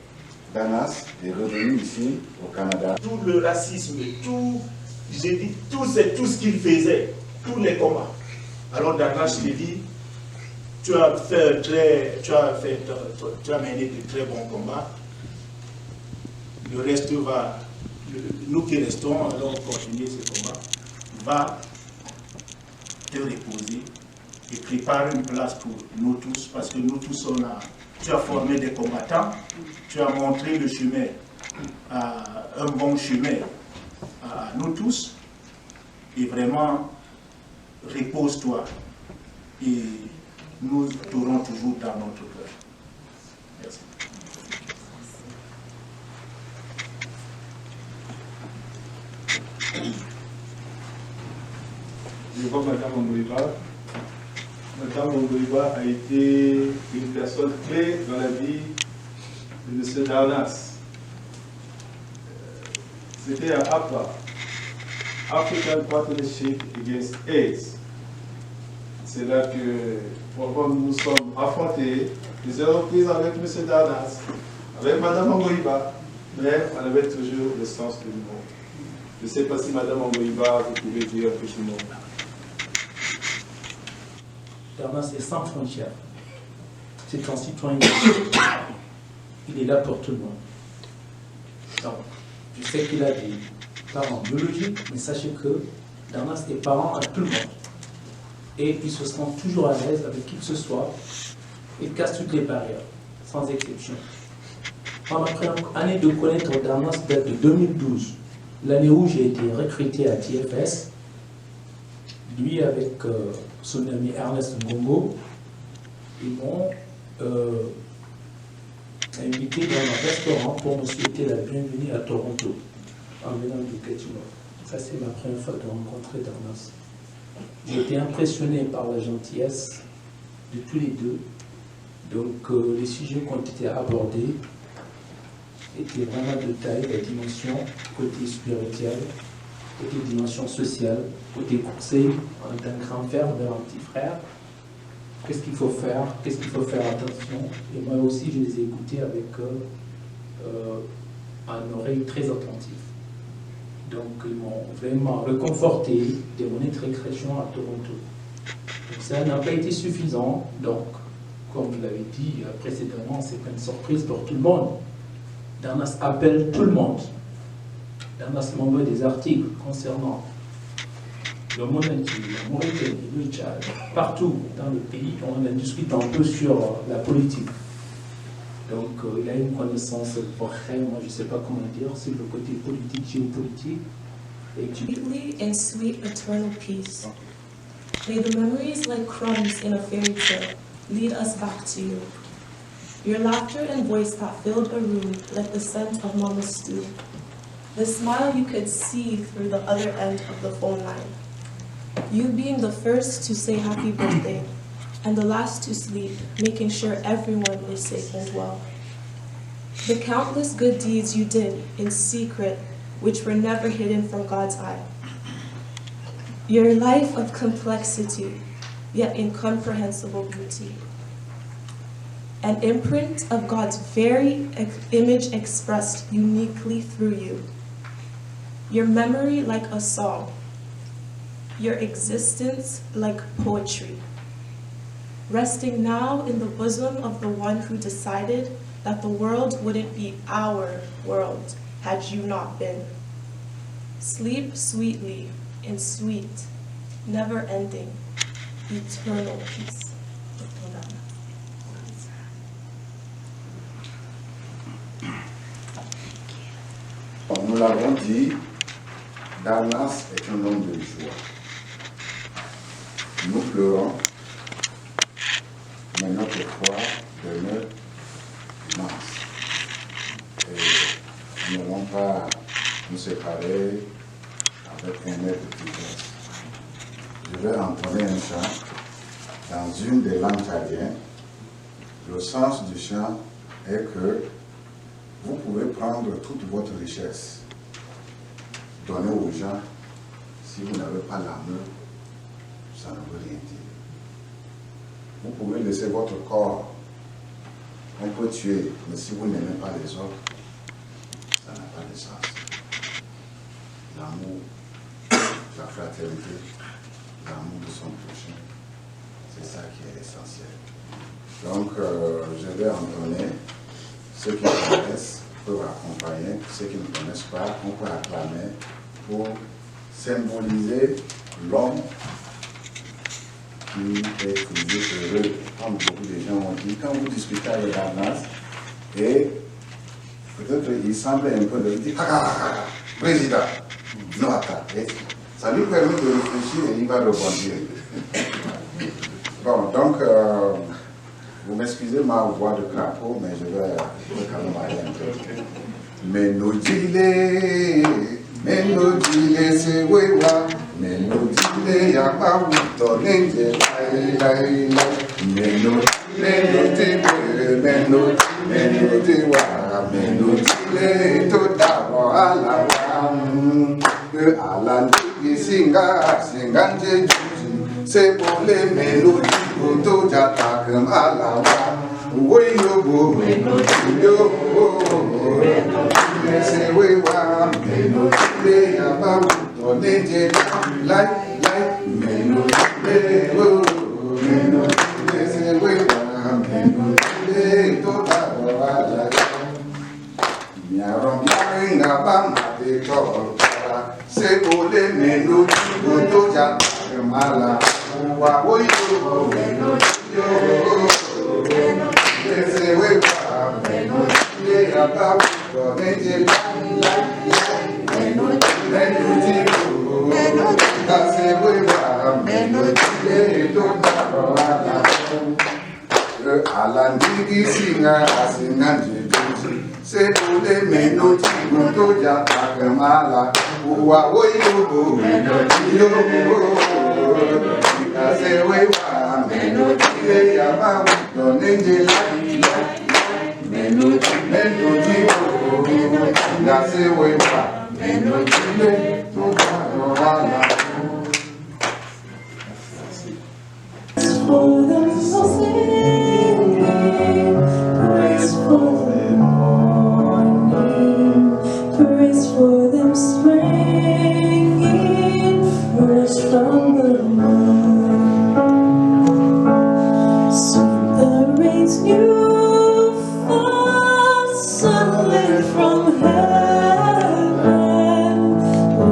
Speaker 3: Darnas est revenu ici au Canada.
Speaker 12: Tout le racisme, j'ai dit, tout ce qu'il faisait, tous les combats. Alors Darnas, je lui dis, tu as mené de très bons combats. Le reste va, nous qui restons, allons continuer ce combat, va te reposer et préparer une place pour nous tous, parce que nous tous, tu as formé des combattants, tu as montré le chemin, un bon chemin à nous tous, et vraiment, repose-toi, et nous t'aurons toujours dans notre cœur. Merci.
Speaker 2: Je vois Madame Ondoliba. Madame Ondoliba a été une personne clé dans la vie de M. Darnas. c'était à APA, African Partnership Against AIDS. C'est là que nous nous sommes affrontés, plusieurs reprises avec M. Darnas, avec Mme Angoïba, mais on avait toujours le sens de l'humour. Je ne sais pas si Mme Angoïba, vous pouvez dire un petit mot.
Speaker 12: Darnas est sans frontières. C'est un citoyen. Il est là pour tout le monde. Donc, je sais qu'il a des parents biologiques, mais sachez que Darnas est parent à tout le monde. Et il se sent toujours à l'aise avec qui que ce soit. Il casse toutes les barrières, sans exception. Ma première année de connaître Darnas date de 2012, l'année où j'ai été recruté à TFS. Lui avec son ami Ernest Ngongo, ils m'ont invité dans un restaurant pour me souhaiter la bienvenue à Toronto, en venant du Gatineau. Ça, c'est ma première fois de rencontrer Darnas. J'ai été impressionné par la gentillesse de tous les deux. Donc, les sujets qui ont été abordés étaient vraiment de taille, la dimension côté spirituel, côté dimension sociale, côté conseil, d'un grand frère vers un petit frère. Qu'est-ce qu'il faut faire attention. Et moi aussi, je les ai écoutés avec une oreille très attentive. Donc, ils m'ont vraiment réconforté de mon intégration à Toronto. Donc, ça n'a pas été suffisant. Donc, comme vous l'avez dit précédemment, c'est pas une surprise pour tout le monde. Darnas appelle tout le monde. Darnas m'envoie des articles concernant le monde entier, la Mauritanie, le Tchad, partout dans le pays. On a discuté un peu sur la politique. Donc, il a une connaissance vraiment, moi je ne sais pas comment dire, sur le côté politique, géopolitique.
Speaker 13: Sweetly and sweet eternal peace. May the memories like crumbs in a fairy tale lead us back to you. Your laughter and voice that filled a room like the scent of mama's stew. The smile you could see through the other end of the phone line. You being the first to say happy birthday and the last to sleep, making sure everyone is safe and well. The countless good deeds you did in secret, which were never hidden from God's eye. Your life of complexity, yet incomprehensible beauty. An imprint of God's very image expressed uniquely through you. Your memory like a song. Your existence like poetry. Resting now in the bosom of the one who decided that the world wouldn't be our world had you not been. Sleep sweetly in sweet, never-ending, eternal peace.
Speaker 3: Nous l'avons dit, Darnas est un homme de joie. Nous pleurons, mais notre foi demeure immense. Et nous n'allons pas nous séparer avec un air de tristesse. Je vais entonner un chant dans une des langues tchadiennes. Le sens du chant est que vous pouvez prendre toute votre richesse, donner aux gens. Si vous n'avez pas l'amour, ça ne veut rien dire. Vous pouvez laisser votre corps. On peut tuer, mais si vous n'aimez pas les autres, ça n'a pas de sens. L'amour, la fraternité, l'amour de son prochain, c'est ça qui est essentiel. Donc, je vais entonner. Ceux qui connaissent peuvent accompagner, ceux qui ne connaissent pas, on peut acclamer pour symboliser l'homme qui est toujours heureux, comme beaucoup de gens ont dit. Quand vous discutez avec Darnas, et peut-être il semble un peu de dire président, non, attends, ça lui permet de réfléchir et il va rebondir. Bon, donc, vous m'excusez ma voix de crapaud, mais je vais quand même aller un peu. Mais nous disons, c'est wewa. Mais nous disons, y'a pas où donner, mais nous disons, tout d'abord à la voix. Alan Singa Singanje Se Pole Melody Koto Jata Kamala Way yo go yo Se we wa Melody About Donate like Melody Se we wa Melody Tota Wala Nyarom Yaringa Bama de Tol Se Pole Melody Koto Jata Kamala Wa Way yo Se we wa Melody About Donate Alan Digi Singa Singanje Se Pole Melody Koto Jata Kamala Wa Oyo Yo Se we wa Melody Yama Donenge Melody Se we wa Melody
Speaker 13: For them singing, praise for them morning, praise for them springing first from the morn. Sweet the rain's new fall, sunlit from heaven,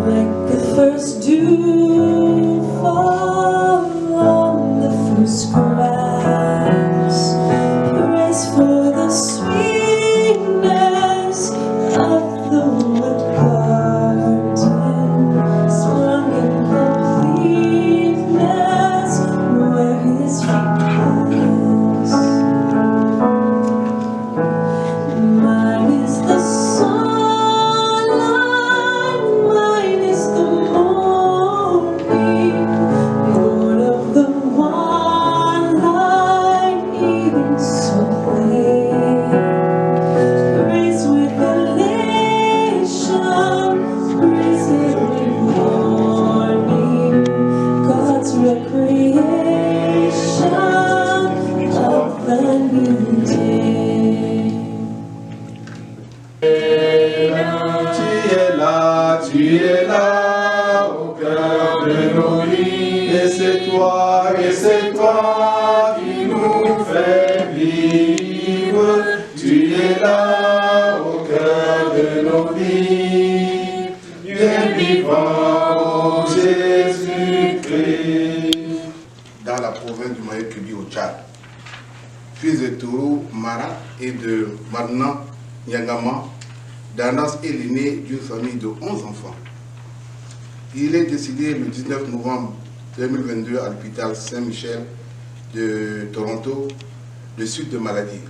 Speaker 13: like the first dew fall on the first grass. Praise for the sweetness of the wood garden, sprung in completeness where his feet pass. Mine is the sunlight, mine is the morning, Lord of the one light, even so plain. Praise with elation, praise every morning, God's recreation of the new day.
Speaker 2: Tu es là au cœur de nos vies, et c'est toi qui nous fais vivre. Tu es là au cœur de nos vies, bien vivant, oh Jésus-Christ.
Speaker 11: Dans la province du Mayo-Kébi au Tchad, fils de Tourou Mara et de Marna Nyangama, Danas est l'aîné d'une famille de 11 enfants. Il est décédé le 19 novembre 2022 à l'hôpital Saint-Michel de Toronto de suite de maladie.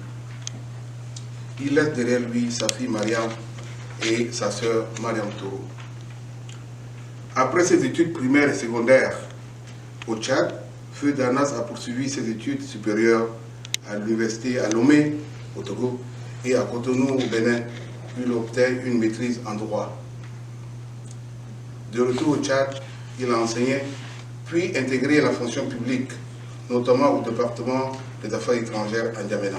Speaker 11: Il laisse derrière lui sa fille Mariam et sa sœur Mariam Tourou. Après ses études primaires et secondaires au Tchad, Feu Danas a poursuivi ses études supérieures à l'université à Lomé, au Togo, et à Cotonou, au Bénin. Il obtient une maîtrise en droit. De retour au Tchad, il a enseigné, puis intégré la fonction publique, notamment au département des affaires étrangères à N'Djamena.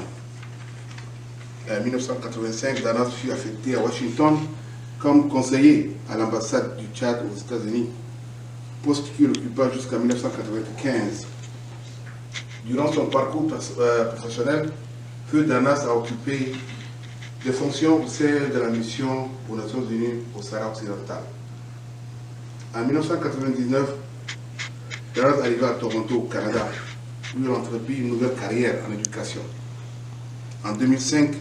Speaker 11: En 1985, Danas fut affecté à Washington comme conseiller à l'ambassade du Tchad aux États-Unis, poste qu'il occupa jusqu'en 1995. Durant son parcours professionnel, Feu Danas a occupé des fonctions au sein de la mission aux Nations Unies au Sahara occidental. En 1999, Danas arriva à Toronto, au Canada, où il entreprit une nouvelle carrière en éducation. En 2005,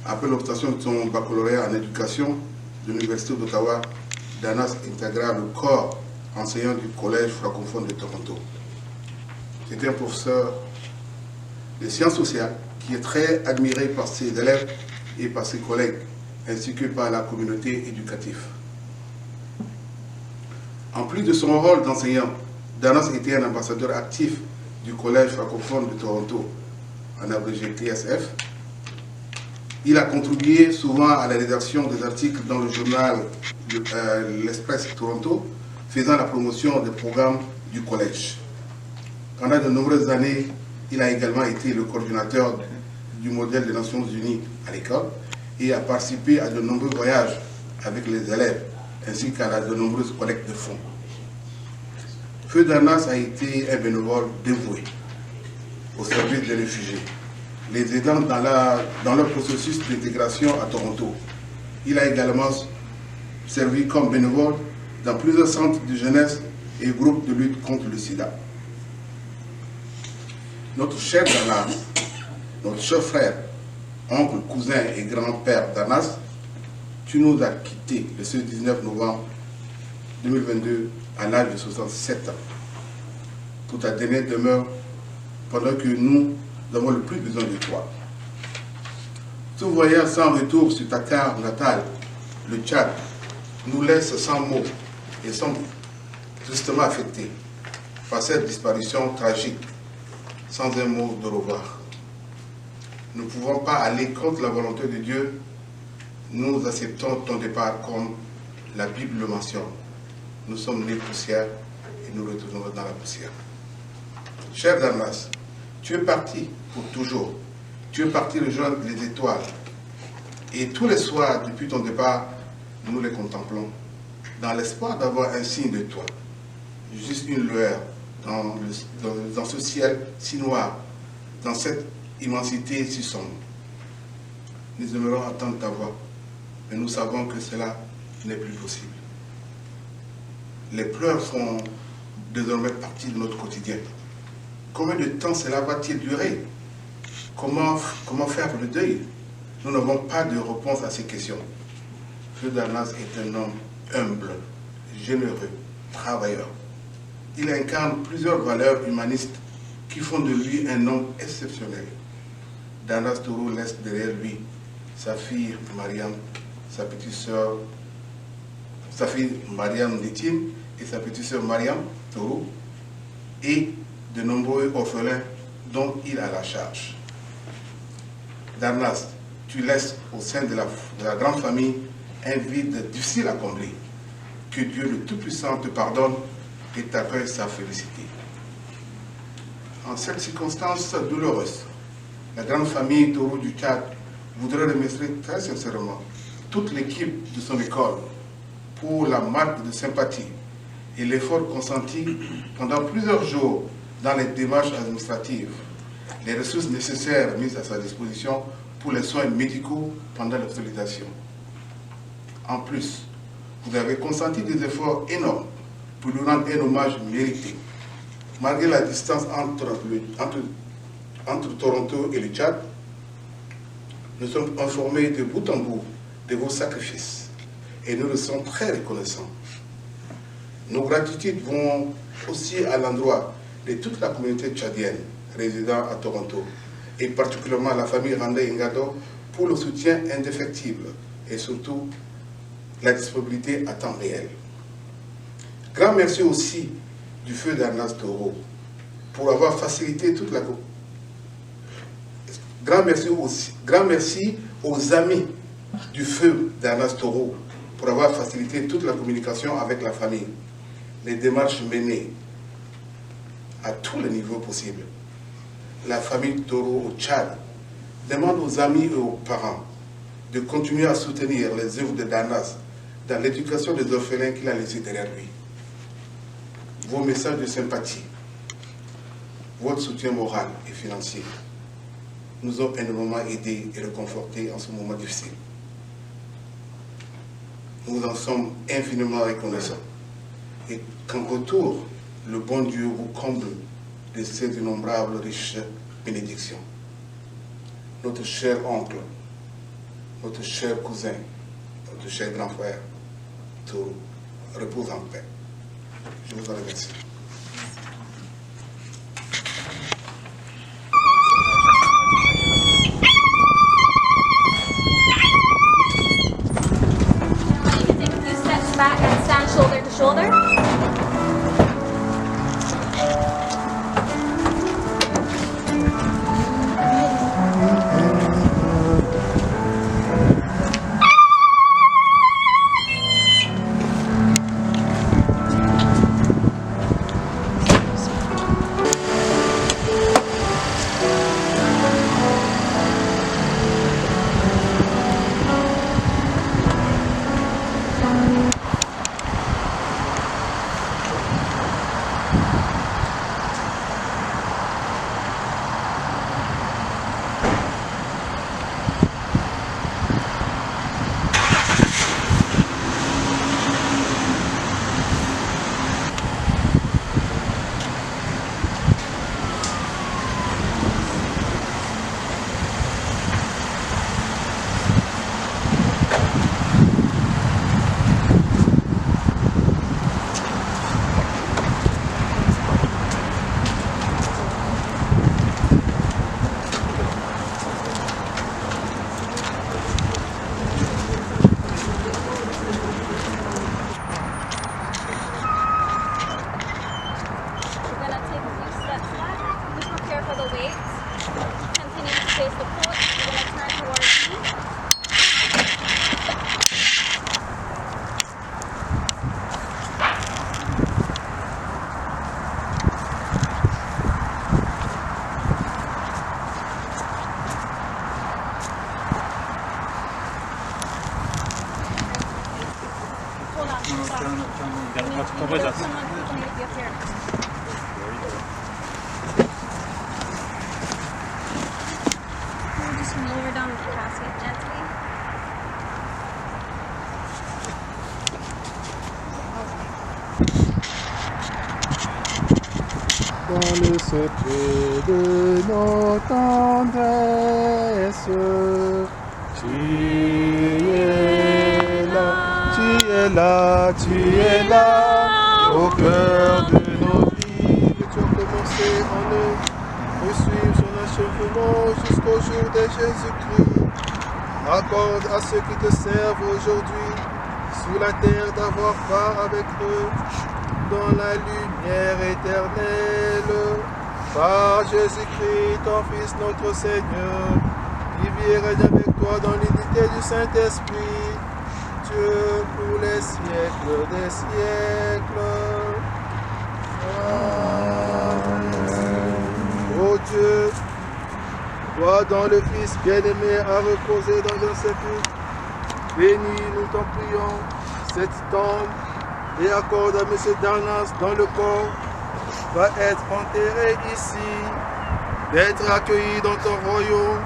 Speaker 11: après l'obtention de son baccalauréat en éducation de l'Université d'Ottawa, Danas intégra le corps enseignant du Collège francophone de Toronto. C'était un professeur de sciences sociales qui est très admiré par ses élèves et par ses collègues, ainsi que par la communauté éducative. En plus de son rôle d'enseignant, Danas était un ambassadeur actif du Collège francophone de Toronto, en abrégé TSF. Il a contribué souvent à la rédaction des articles dans le journal l'Express Toronto, faisant la promotion des programmes du collège. Pendant de nombreuses années, il a également été le coordinateur du modèle des Nations Unies à l'école et a participé à de nombreux voyages avec les élèves, ainsi qu'à de nombreuses collectes de fonds. Feu Darnas a été un bénévole dévoué au service des réfugiés, les aidant dans leur processus d'intégration à Toronto. Il a également servi comme bénévole dans plusieurs centres de jeunesse et groupes de lutte contre le sida. Notre cher Darnas, notre cher frère, oncle, cousin et grand-père Darnas, tu nous as quittés le 19 novembre 2022 à l'âge de 67 ans pour ta dernière demeure pendant que nous avons le plus besoin de toi. Ce voyage sans retour sur ta terre natale, le Tchad, nous laisse sans mots et sommes tristement affectés par cette disparition tragique, sans un mot de revoir. Nous ne pouvons pas aller contre la volonté de Dieu. Nous acceptons ton départ comme la Bible le mentionne. Nous sommes nés poussière et nous retournerons dans la poussière. Cher Darnas, tu es parti pour toujours. Tu es parti rejoindre les étoiles. Et tous les soirs, depuis ton départ, nous les contemplons, dans l'espoir d'avoir un signe de toi. Juste une lueur dans ce ciel si noir, dans cette immensité si sombre. Nous aimerons entendre ta voix, mais nous savons que cela n'est plus possible. Les pleurs font désormais partie de notre quotidien. Combien de temps cela va-t-il durer? Comment faire le deuil? Nous n'avons pas de réponse à ces questions. Feu Darnas est un homme humble, généreux, travailleur. Il incarne plusieurs valeurs humanistes qui font de lui un homme exceptionnel. Darnas Tourou laisse derrière lui sa fille Mariam, sa petite sœur, sa fille Mariam Nétine et sa petite sœur Mariam Tourou, et de nombreux orphelins dont il a la charge. Darnas, tu laisses au sein de la grande famille un vide difficile à combler. Que Dieu le Tout-Puissant te pardonne et t'accueille sa félicité. En cette circonstance douloureuse, la grande famille Tourou du Tchad voudrait remercier très sincèrement toute l'équipe de son école pour la marque de sympathie et l'effort consenti pendant plusieurs jours dans les démarches administratives, les ressources nécessaires mises à sa disposition pour les soins médicaux pendant l'hospitalisation. En plus, vous avez consenti des efforts énormes pour lui rendre un hommage mérité. Malgré la distance entre Toronto et le Tchad, nous sommes informés de bout en bout de vos sacrifices et nous le sommes très reconnaissants. Nos gratitudes vont aussi à l'endroit de toute la communauté tchadienne résidant à Toronto et particulièrement à la famille Randé Ngado pour le soutien indéfectible et surtout la disponibilité à temps réel. Grand merci aussi du Feu Darnas Tourou pour avoir facilité toute la... Grand merci aux amis du Feu Darnas Tourou pour avoir facilité toute la communication avec la famille, les démarches menées à tous les niveaux possibles. La famille Tourou au Tchad demande aux amis et aux parents de continuer à soutenir les œuvres de Darnas dans l'éducation des orphelins qu'il a laissés derrière lui. Vos messages de sympathie, votre soutien moral et financier nous ont énormément aidés et réconfortés en ce moment difficile. Nous en sommes infiniment reconnaissants et qu'en retour, le bon Dieu vous comble de ses innombrables riches bénédictions. Notre cher oncle, notre cher cousin, notre cher grand frère, Tourou, repose en paix. Je vous en remercie.
Speaker 14: Back and stand shoulder to shoulder.
Speaker 2: dans le secret de nos tendresses. Tu es là, tu es là, tu es là, au cœur de nos vies. Tu as commencé en eux, poursuivre son achèvement jusqu'au jour de Jésus-Christ. Accorde à ceux qui te servent aujourd'hui sous la terre d'avoir part avec eux dans la lumière éternelle. Par Jésus-Christ, ton Fils, notre Seigneur, qui vit et règne avec toi dans l'unité du Saint-Esprit, Dieu pour les siècles des siècles. Amen. Ô Dieu, toi dont le Fils bien-aimé a reposé dans un sépulcre, bénis, nous t'en prions, cette tombe et accorde à M. Darnas dont le corps va être enterré ici, d'être accueilli dans ton royaume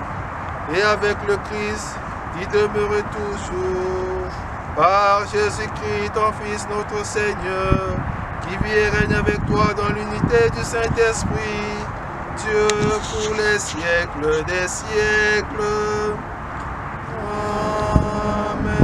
Speaker 2: et avec le Christ d'y demeurer toujours. Par Jésus-Christ, ton Fils, notre Seigneur, qui vit et règne avec toi dans l'unité du Saint-Esprit, Dieu pour les siècles des siècles. Amen.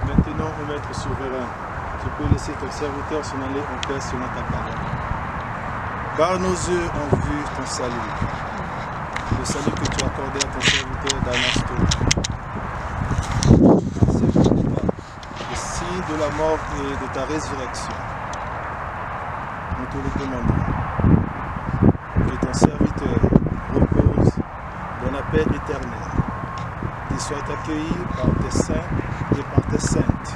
Speaker 2: Maintenant, ô Maître souverain, tu peux laisser ton serviteur s'en aller en paix selon ta parole. Car nos yeux ont vu ton salut, le salut que tu as accordé à ton serviteur Danasto. Le signe de la mort et de ta résurrection. Nous te le demandons. Que ton serviteur repose dans la paix éternelle. Qu'il soit accueilli par tes saints et par tes saintes.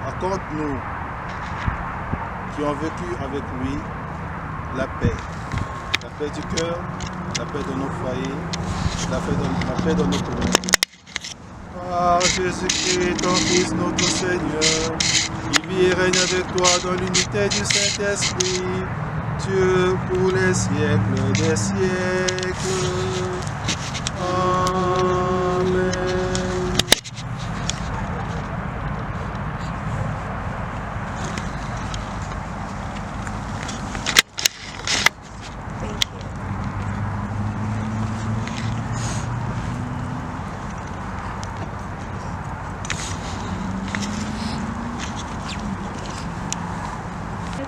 Speaker 2: Accorde-nous qui ont vécu avec lui la paix du cœur, la paix de nos foyers, la paix de nos communautés. Par Jésus-Christ, ton Fils, notre Seigneur, qui vit et règne avec toi dans l'unité du Saint-Esprit, Dieu pour les siècles des siècles. Amen.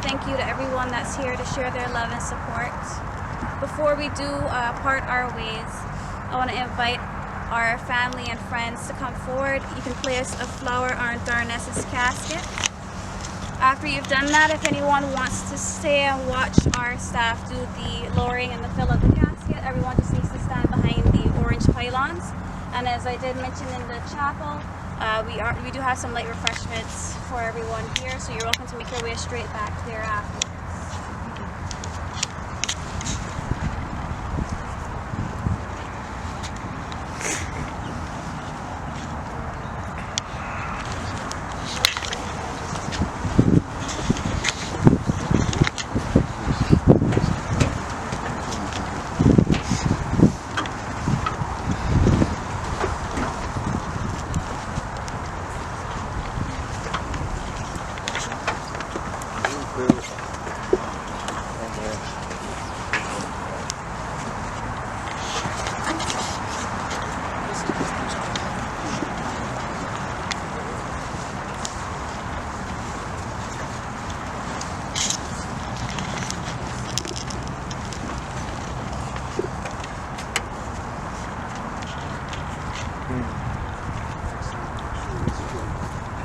Speaker 15: Thank you to everyone that's here to share their love and support. Before we do part our ways, I want to invite our family and friends to come forward. You can place a flower on Darnas's casket. After you've done that, if anyone wants to stay and watch our staff do the lowering and the fill of the casket, everyone just needs to stand behind the orange pylons. And as I did mention in the chapel, we do have some light refreshments for everyone here, so you're welcome to make your way straight back there afterwards.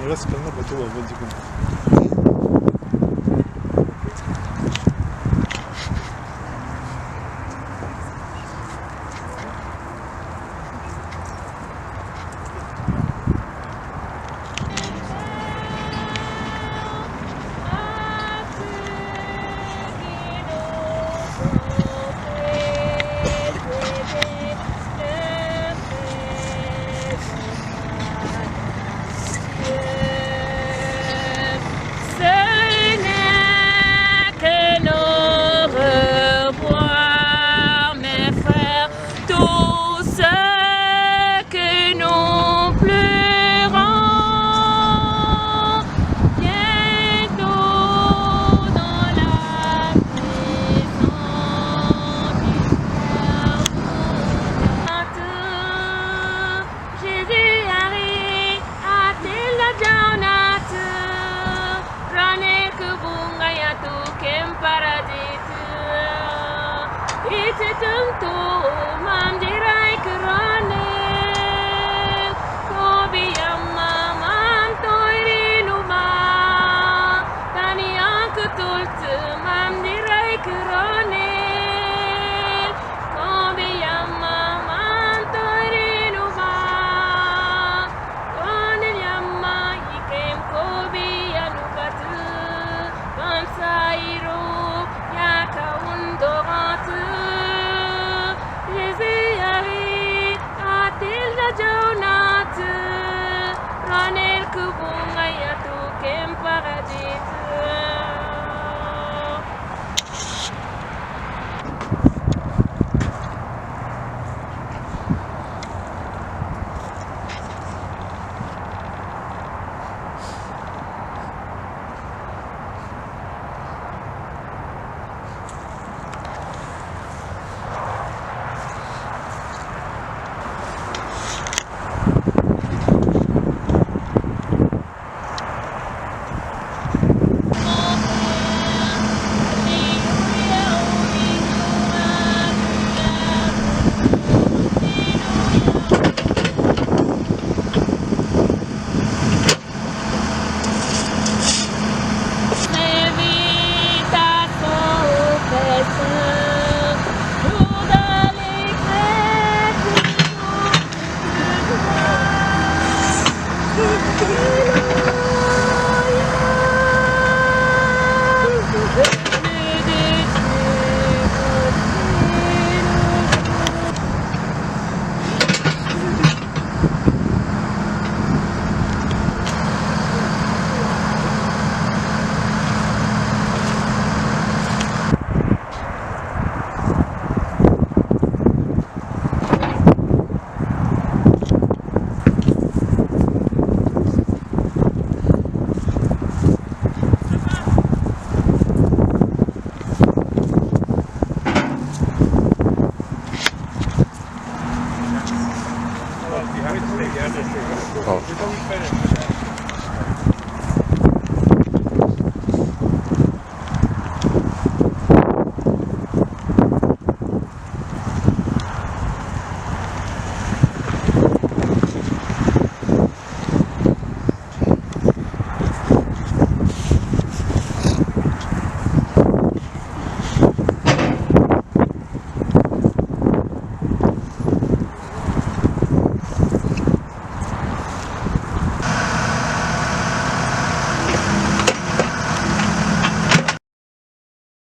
Speaker 2: Reste calme, bateau va venir du coup.